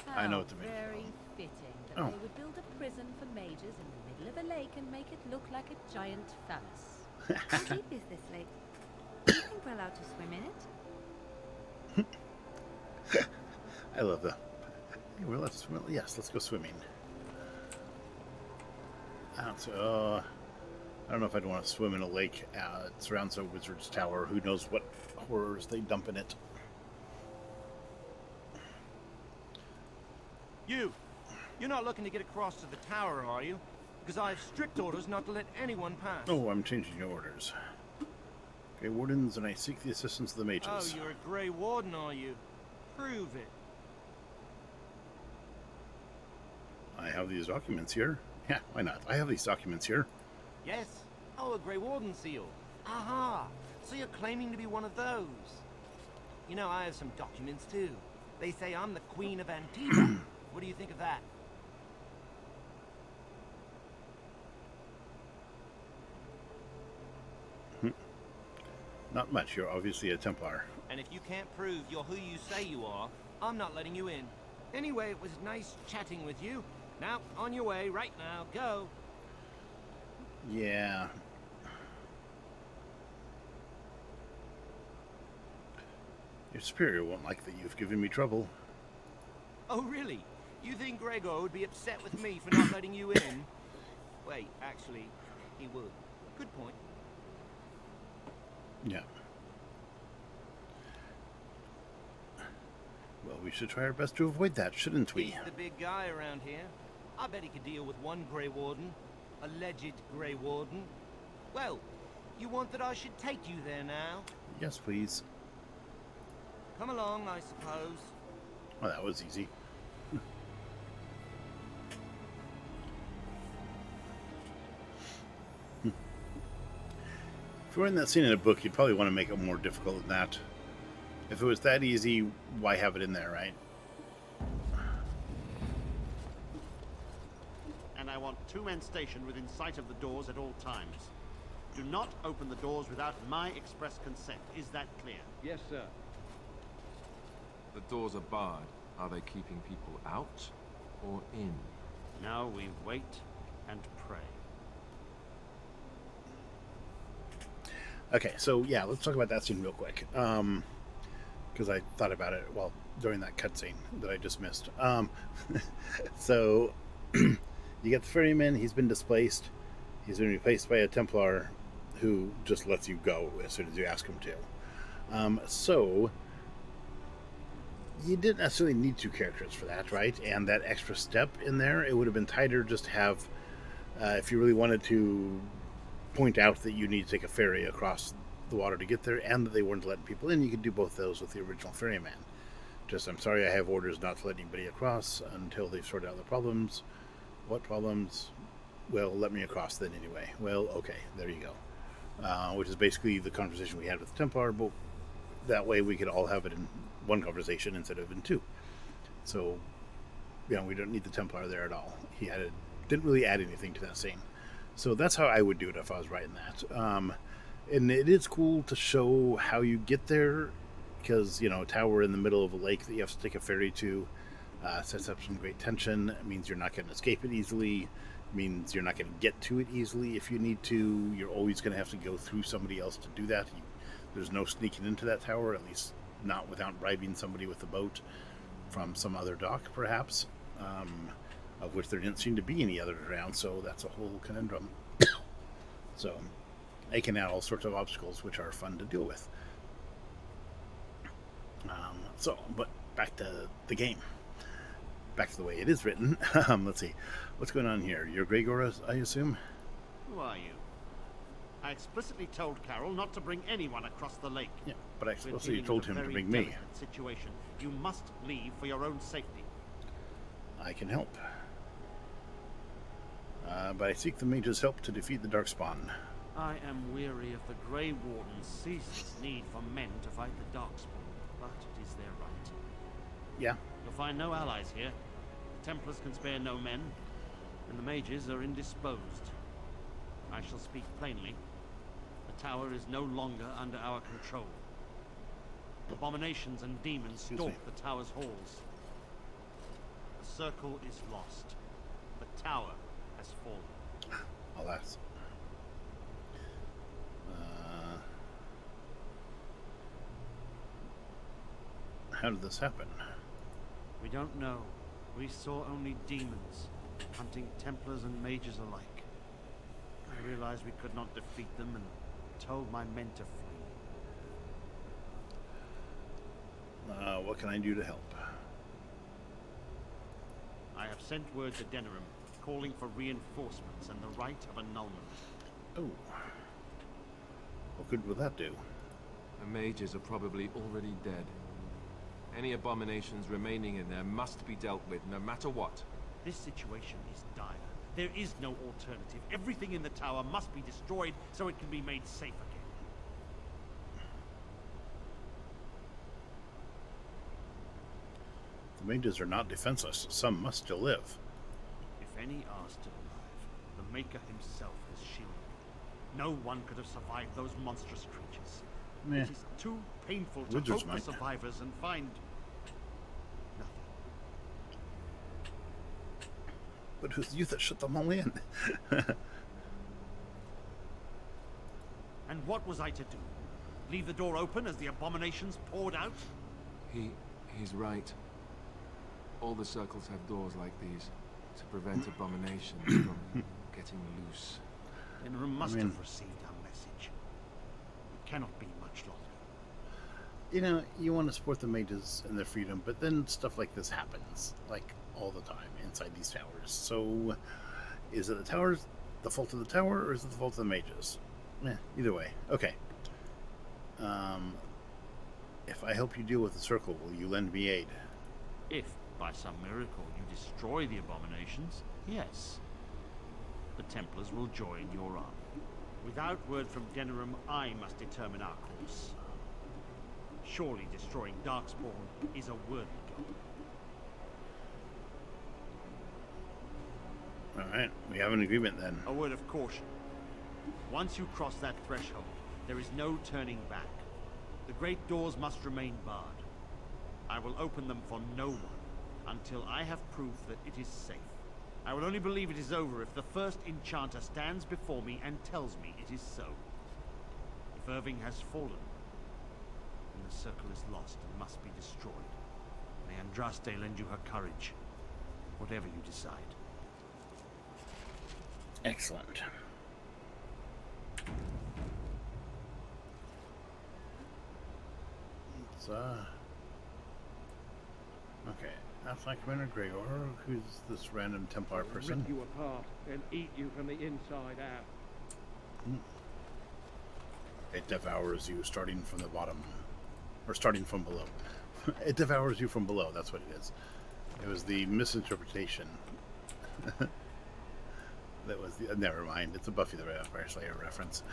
S1: I know what the mage's
S4: Very
S1: problem.
S4: fitting that
S1: Oh.
S4: they would build a prison for mages in the middle of a lake and make it look like a giant phallus.
S2: How deep is this lake? Do you think we're allowed to swim in it?
S1: I love that. Hey, well, let's swim. Yes, let's go swimming. I don't know if I'd want to swim in a lake. It surrounds a wizard's tower. Who knows what horrors they dump in it.
S18: You're not looking to get across to the tower, are you? Because I have strict orders not to let anyone pass.
S1: Oh, I'm changing your orders. Okay, wardens, and I seek the assistance of the mages.
S18: Oh, you're a Grey Warden, are you? Prove it.
S1: I have these documents here. Yeah, why not? I have these documents here.
S18: Yes? Oh, a Grey Warden seal. Aha! So you're claiming to be one of those. You know, I have some documents too. They say I'm the Queen of Antiva. What do you think of that?
S1: Not much. You're obviously a Templar.
S18: And if you can't prove you're who you say you are, I'm not letting you in. Anyway, it was nice chatting with you. Now, on your way, right now, go.
S1: Yeah. Your superior won't like that you've given me trouble.
S18: Oh, really? You think Gregor would be upset with me for not letting you in? Wait, actually, he would. Good point.
S1: Yeah. Well, we should try our best to avoid that, shouldn't we?
S18: He's the big guy around here. I bet he could deal with one Grey Warden. Alleged Grey Warden. Well, you want that I should take you there now?
S1: Yes, please.
S18: Come along, I suppose.
S1: Well, that was easy. If you were in that scene in a book, you'd probably want to make it more difficult than that. If it was that easy, why have it in there, right?
S15: And I want 2 men stationed within sight of the doors at all times. Do not open the doors without my express consent. Is that clear?
S11: Yes, sir.
S7: The doors are barred. Are they keeping people out or in?
S15: Now we wait and pray.
S1: Okay, so yeah, let's talk about that scene real quick. Because I thought about it during that cutscene that I just missed. So you get the ferryman. He's been displaced. He's been replaced by a Templar who just lets you go as soon as you ask him to. So you didn't necessarily need 2 characters for that, right? And that extra step in there, it would have been tighter just to have, if you really wanted to point out that you need to take a ferry across the water to get there, and that they weren't letting people in, you could do both those with the original ferryman. Just, I'm sorry, I have orders not to let anybody across until they've sorted out the problems. What problems? Well, let me across then anyway. Well, okay, there you go. Which is basically the conversation we had with the Templar, but that way we could all have it in one conversation instead of in 2. So, you know, we don't need the Templar there at all. He didn't really add anything to that scene. So that's how I would do it if I was writing that. And it is cool to show how you get there, because, you know, a tower in the middle of a lake that you have to take a ferry to sets up some great tension. It means you're not going to escape it easily. It means you're not going to get to it easily if you need to. You're always going to have to go through somebody else to do that. There's no sneaking into that tower, at least not without bribing somebody with a boat from some other dock, perhaps. Of which there didn't seem to be any other around, so that's a whole conundrum. So, they can add all sorts of obstacles, which are fun to deal with. But back to the game. Back to the way it is written. Let's see. What's going on here? You're Gregor, I assume?
S15: Who are you? I explicitly told Carol not to bring anyone across the lake.
S1: Yeah, but I explicitly told him to bring me.
S15: Situation. You must leave for your own safety.
S1: I can help. But I seek the mage's help to defeat the Darkspawn.
S15: I am weary of the Grey Warden's ceaseless need for men to fight the Darkspawn, but it is their right.
S1: Yeah.
S15: You'll find no allies here. The Templars can spare no men, and the mages are indisposed. I shall speak plainly. The tower is no longer under our control. Abominations and demons stalk the tower's halls. The circle is lost. The tower has fallen.
S1: Alas. How did this happen?
S15: We don't know. We saw only demons, hunting Templars and mages alike. I realized we could not defeat them and told my men to flee.
S1: What can I do to help?
S15: I have sent word to Denerim, calling for reinforcements and the right of annulment.
S1: Oh. What good will that do?
S7: The mages are probably already dead. Any abominations remaining in there must be dealt with, no matter what.
S15: This situation is dire. There is no alternative. Everything in the tower must be destroyed so it can be made safe again.
S1: The mages are not defenseless. Some must still live.
S15: If any are still alive, the Maker himself has shielded them. No one could have survived those monstrous creatures.
S1: Meh.
S15: It is too painful to
S1: Wizards
S15: hope for
S1: might.
S15: survivors and find nothing.
S1: But it was you that shut them all in.
S15: And what was I to do? Leave the door open as the abominations poured out?
S7: He's right. All the circles have doors like these to prevent abominations from getting loose.
S15: Denerim must have received our message. We
S8: cannot be much longer.
S1: You know, you want to support the mages and their freedom, but then stuff like this happens, like, all the time inside these towers. So, is it the towers, the fault of the tower, or is it the fault of the mages? Either way. Okay. If I help you deal with the circle, will you lend me aid?
S15: If, by some miracle, you destroy the abominations, yes. The Templars will join your army. Without word from Denerim, I must determine our course. Surely destroying Darkspawn is a worthy goal.
S1: Alright, we have an agreement then.
S15: A word of caution. Once you cross that threshold, there is no turning back. The great doors must remain barred. I will open them for no one until I have proof that it is safe. I will only believe it is over if the first enchanter stands before me and tells me it is so. If Irving has fallen, then the circle is lost and must be destroyed. May Andraste lend you her courage, whatever you decide.
S1: Excellent. It's, okay. That's like Commander Gregor. Who's this random Templar person?
S19: Rip you apart and eat you from the inside out.
S1: It devours you starting from the bottom. Or starting from below. It devours you from below, that's what it is. It was the misinterpretation. That was the... never mind. It's a Buffy the Vampire Slayer reference.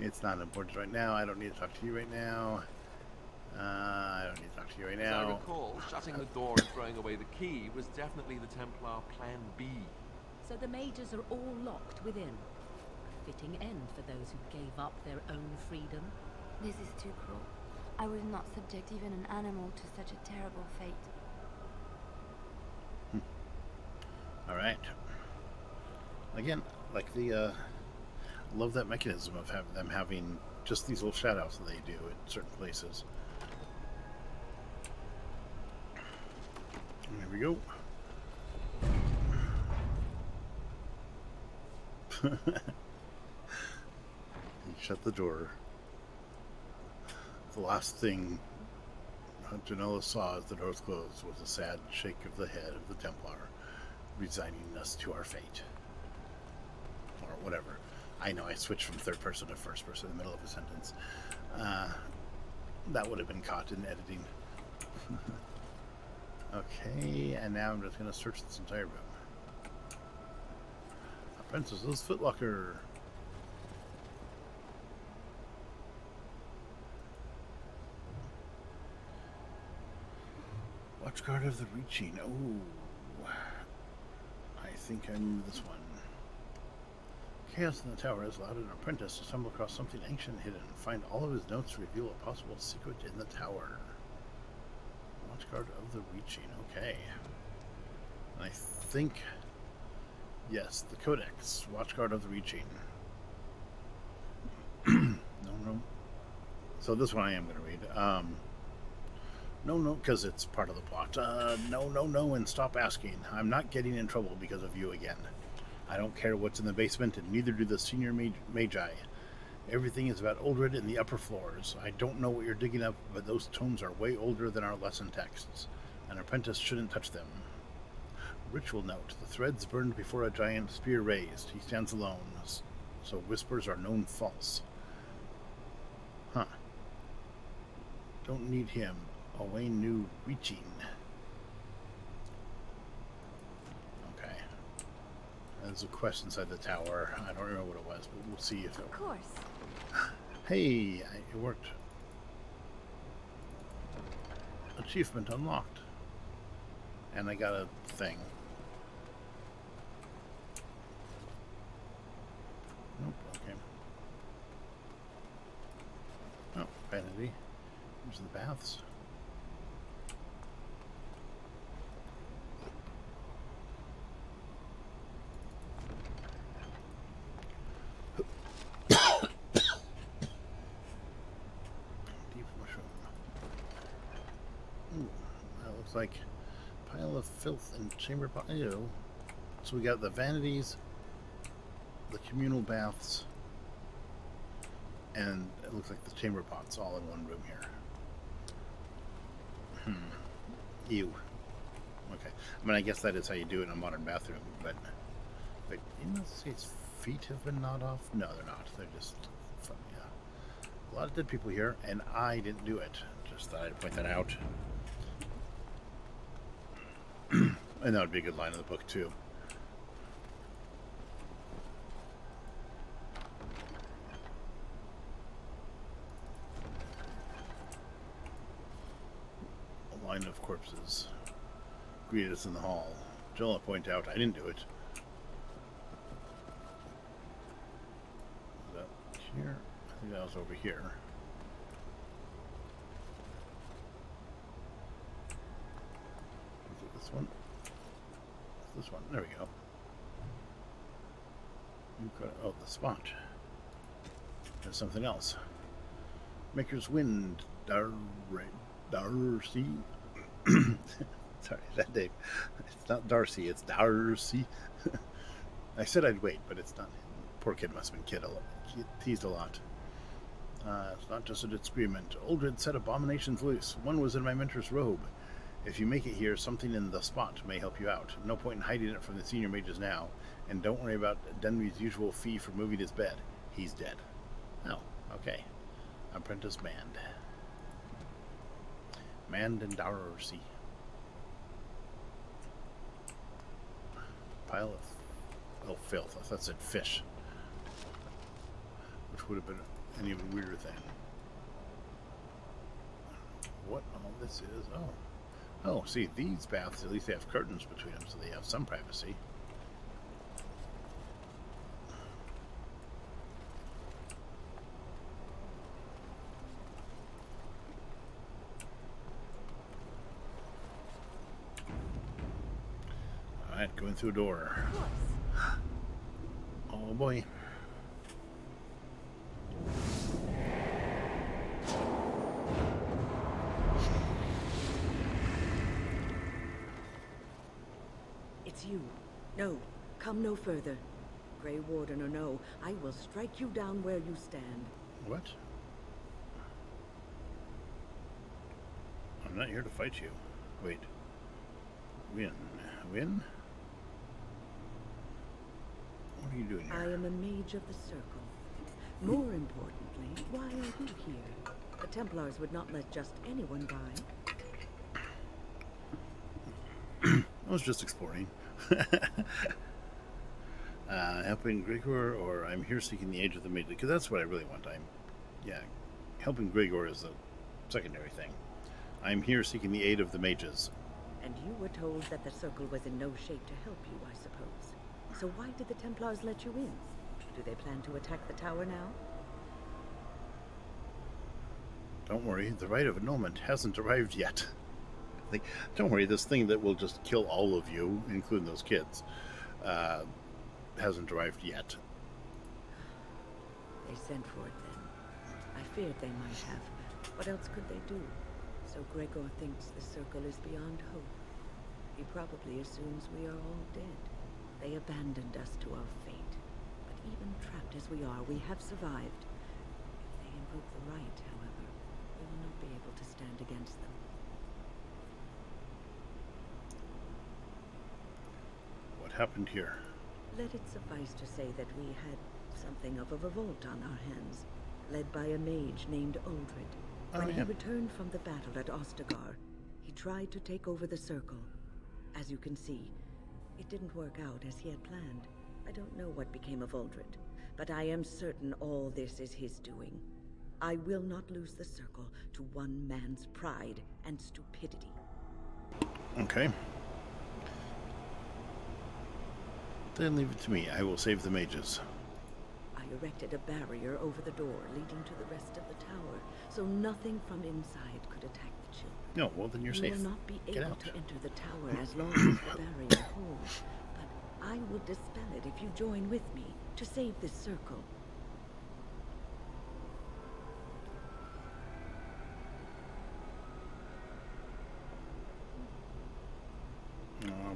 S1: It's not important right now. I don't need to talk to you right now. I don't need to talk to you right now.
S7: As I recall, shutting the door and throwing away the key was definitely the Templar Plan B.
S4: So the mages are all locked within. A fitting end for those who gave up their own freedom.
S2: This is too cruel. I would not subject even an animal to such a terrible fate.
S1: Alright. Again, like the, love that mechanism of them having just these little shout-outs that they do at certain places. There we go. Shut the door. The last thing Janella saw as the doors closed was a sad shake of the head of the Templar, resigning us to our fate. Or whatever. I know I switched from third person to first person in the middle of a sentence. That would have been caught in editing. Okay, and now I'm just going to search this entire room. A princess's footlocker. Watchguard of the Reaching. Oh, I think I remember this one. Chaos in the tower has allowed an apprentice to stumble across something ancient hidden. Find all of his notes to reveal a possible secret in the tower. Watchguard of the Reaching. Okay. I think... yes, the Codex. Watchguard of the Reaching. No. So this one I am going to read. No, because it's part of the plot. No, and stop asking. I'm not getting in trouble because of you again. I don't care what's in the basement, and neither do the senior magi. Everything is about Uldred in the upper floors. I don't know what you're digging up, but those tomes are way older than our lesson texts. An apprentice shouldn't touch them. Ritual note. The threads burned before a giant spear raised. He stands alone, so whispers are known false. Huh. Don't need him. Owain knew Reaching. Okay. There's a quest inside the tower. I don't remember what it was, but we'll see if it...
S2: Of course.
S1: Hey, it worked. Achievement unlocked. And I got a thing. Nope, okay. Oh, vanity. Here's the baths. Like pile of filth and chamber pot. So we got the vanities, the communal baths, And it looks like the chamber pot's all in one room here. Ew. Okay. I mean, I guess that is how you do it in a modern bathroom, but you know, his feet have been gnawed off? No, they're not. They're just fun, yeah. A lot of dead people here, and I didn't do it. Just thought I'd point that out. And that would be a good line in the book, too. A line of corpses greeted us in the hall. Joel point out I didn't do it. Is that here? I think that was over here. Is it this one? This one. There we go. You got, oh, the spot. There's something else. Maker's Wind, Darcy. Sorry, that name. It's not Darcy, it's Darcy. I said I'd wait, but it's not. Poor kid must have been teased a lot. It's not just a disagreement. Uldred set abominations loose. One was in my mentor's robe. If you make it here, something in the spot may help you out. No point in hiding it from the senior mages now. And don't worry about Denry's usual fee for moving his bed. He's dead. Oh, okay. Apprentice Mand. Mand and Darcy. Pile of filth. I thought it said fish. Which would have been an even weirder thing. What all this is. Oh. Oh, see, these baths, at least they have curtains between them, so they have some privacy. Alright, going through a door. Oh boy.
S20: You. No, come no further. Grey Warden or no, I will strike you down where you stand.
S1: What? I'm not here to fight you. Wait. Win. Win? What are you doing here?
S20: I am a mage of the Circle. More importantly, why are you here? The Templars would not let just anyone by.
S1: I was just exploring. Helping Gregor, or I'm here seeking the aid of the mage, because that's what I really want. Helping Gregor is a secondary thing. I'm here seeking the aid of the mages.
S20: And you were told that the Circle was in no shape to help you, I suppose. So why did the Templars let you in? Do they plan to attack the tower now?
S1: Don't worry, the rite of annulment hasn't arrived yet. Don't worry, this thing that will just kill all of you, including those kids, hasn't arrived yet.
S20: They sent for it then. I feared they might have. What else could they do? So Gregor thinks the Circle is beyond hope. He probably assumes we are all dead. They abandoned us to our fate. But even trapped as we are, we have survived. If they invoke the right, however, we will not be able to stand against them.
S1: What happened here?
S20: Let it suffice to say that we had something of a revolt on our hands, led by a mage named Uldred. When he returned from the battle at Ostagar, he tried to take over the Circle. As you can see, it didn't work out as he had planned. I don't know what became of Uldred, but I am certain all this is his doing. I will not lose the Circle to one man's pride and stupidity.
S1: Okay. Then leave it to me. I will save the mages.
S20: I erected a barrier over the door leading to the rest of the tower, so nothing from inside could attack the children.
S1: No, well then you're safe.
S20: You will not be
S1: Get
S20: able
S1: out.
S20: to enter the tower as long as the barrier holds, but I will dispel it if you join with me to save this Circle.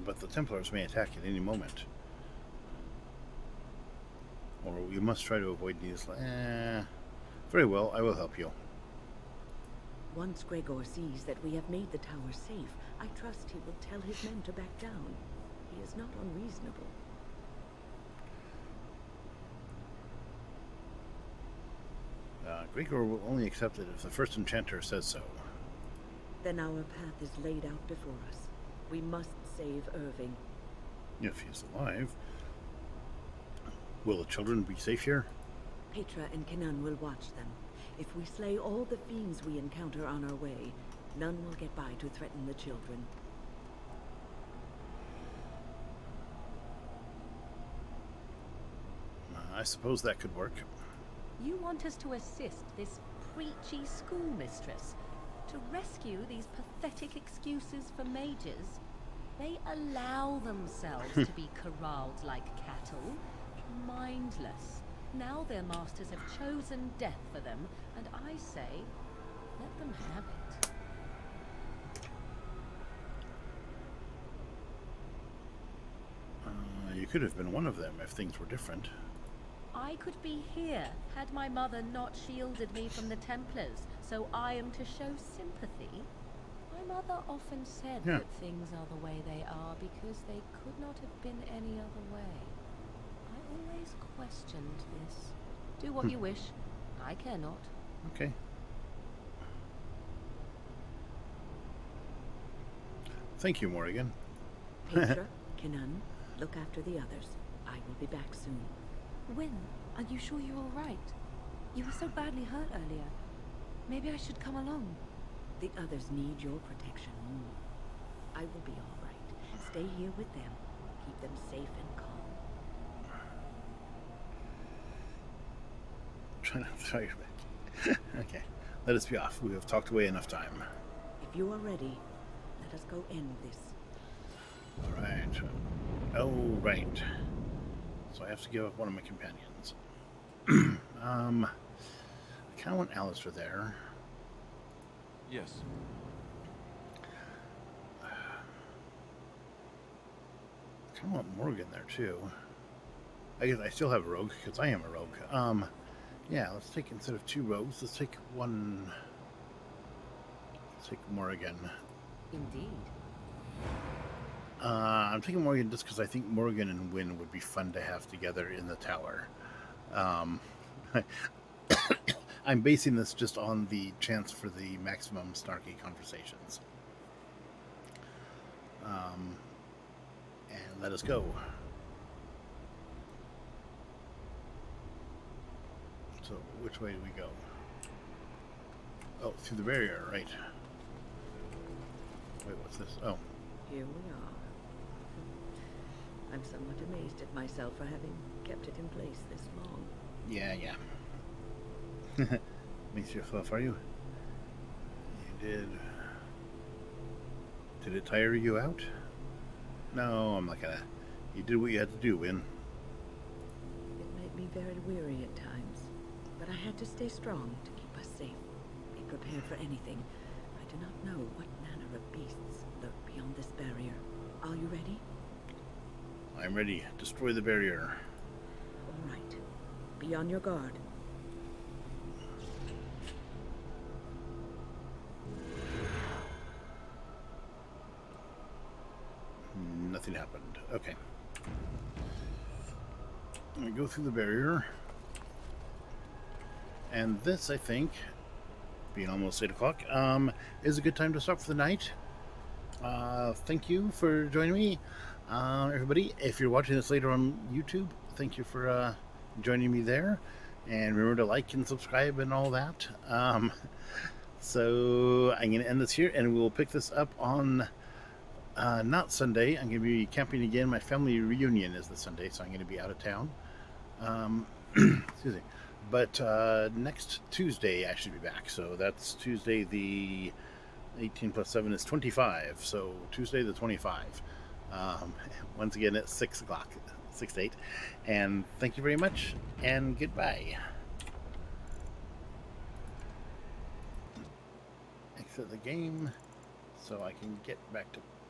S1: But the Templars may attack at any moment. Or we must try to avoid these. Very well, I will help you.
S20: Once Gregor sees that we have made the tower safe, I trust he will tell his men to back down. He is not unreasonable.
S1: Gregor will only accept it if the first enchanter says so.
S20: Then our path is laid out before us. We must save Irving.
S1: If he's alive. Will the children be safe here?
S20: Petra and Kenan will watch them. If we slay all the fiends we encounter on our way, none will get by to threaten the children.
S1: I suppose that could work.
S4: You want us to assist this preachy schoolmistress to rescue these pathetic excuses for mages? They allow themselves to be corralled like cattle, mindless. Now their masters have chosen death for them, and I say, let them have it.
S1: You could have been one of them if things were different.
S4: I could be here had my mother not shielded me from the Templars, so I am to show sympathy. My mother often said that things are the way they are because they could not have been any other way. I always questioned this. Do what you wish. I care not.
S1: Okay. Thank you, Morrigan.
S20: Petra, Kenan, look after the others. I will be back soon.
S2: Wynne, are you sure you're all right? You were so badly hurt earlier. Maybe I should come along.
S20: The others need your protection more. I will be all right. Stay here with them. Keep them safe and calm.
S1: Try not to tell you. Okay, let us be off. We have talked away enough time.
S20: If you are ready, let us go end this.
S1: All right. Oh, right. So I have to give up one of my companions. I kind of want Alistair there.
S7: Yes.
S1: I kind of want Morgan there too. I guess I still have a rogue because I am a rogue. Yeah, let's take, instead of 2 rogues, let's take one. Let's take Morgan.
S4: Indeed.
S1: I'm taking Morgan just because I think Morgan and Wynne would be fun to have together in the tower. I'm basing this just on the chance for the maximum snarky conversations. And let us go. So, which way do we go? Oh, through the barrier, right. Wait, what's this? Oh.
S20: Here we are. I'm somewhat amazed at myself for having kept it in place this long.
S1: Yeah. Makes yourself, are you? You did it tire you out? No, I'm not gonna. You did what you had to do, Wynne.
S20: It made me very weary at times, but I had to stay strong to keep us safe. Be prepared for anything. I do not know what manner of beasts lurk beyond this barrier. Are you ready?
S1: I'm ready. Destroy the barrier.
S20: All right. Be on your guard.
S1: Nothing happened. Okay. Let me go through the barrier. And this, I think, being almost 8 o'clock, is a good time to stop for the night. Thank you for joining me. Everybody, if you're watching this later on YouTube, thank you for joining me there. And remember to like and subscribe and all that. So I'm going to end this here, and we'll pick this up on not Sunday. I'm going to be camping again. My family reunion is this Sunday, so I'm going to be out of town. Excuse me. But next Tuesday I should be back. So that's Tuesday the 18 plus 7 is 25. So Tuesday the 25. Once again at 6 o'clock, 6 to 8. And thank you very much, and goodbye. Exit the game so I can get back to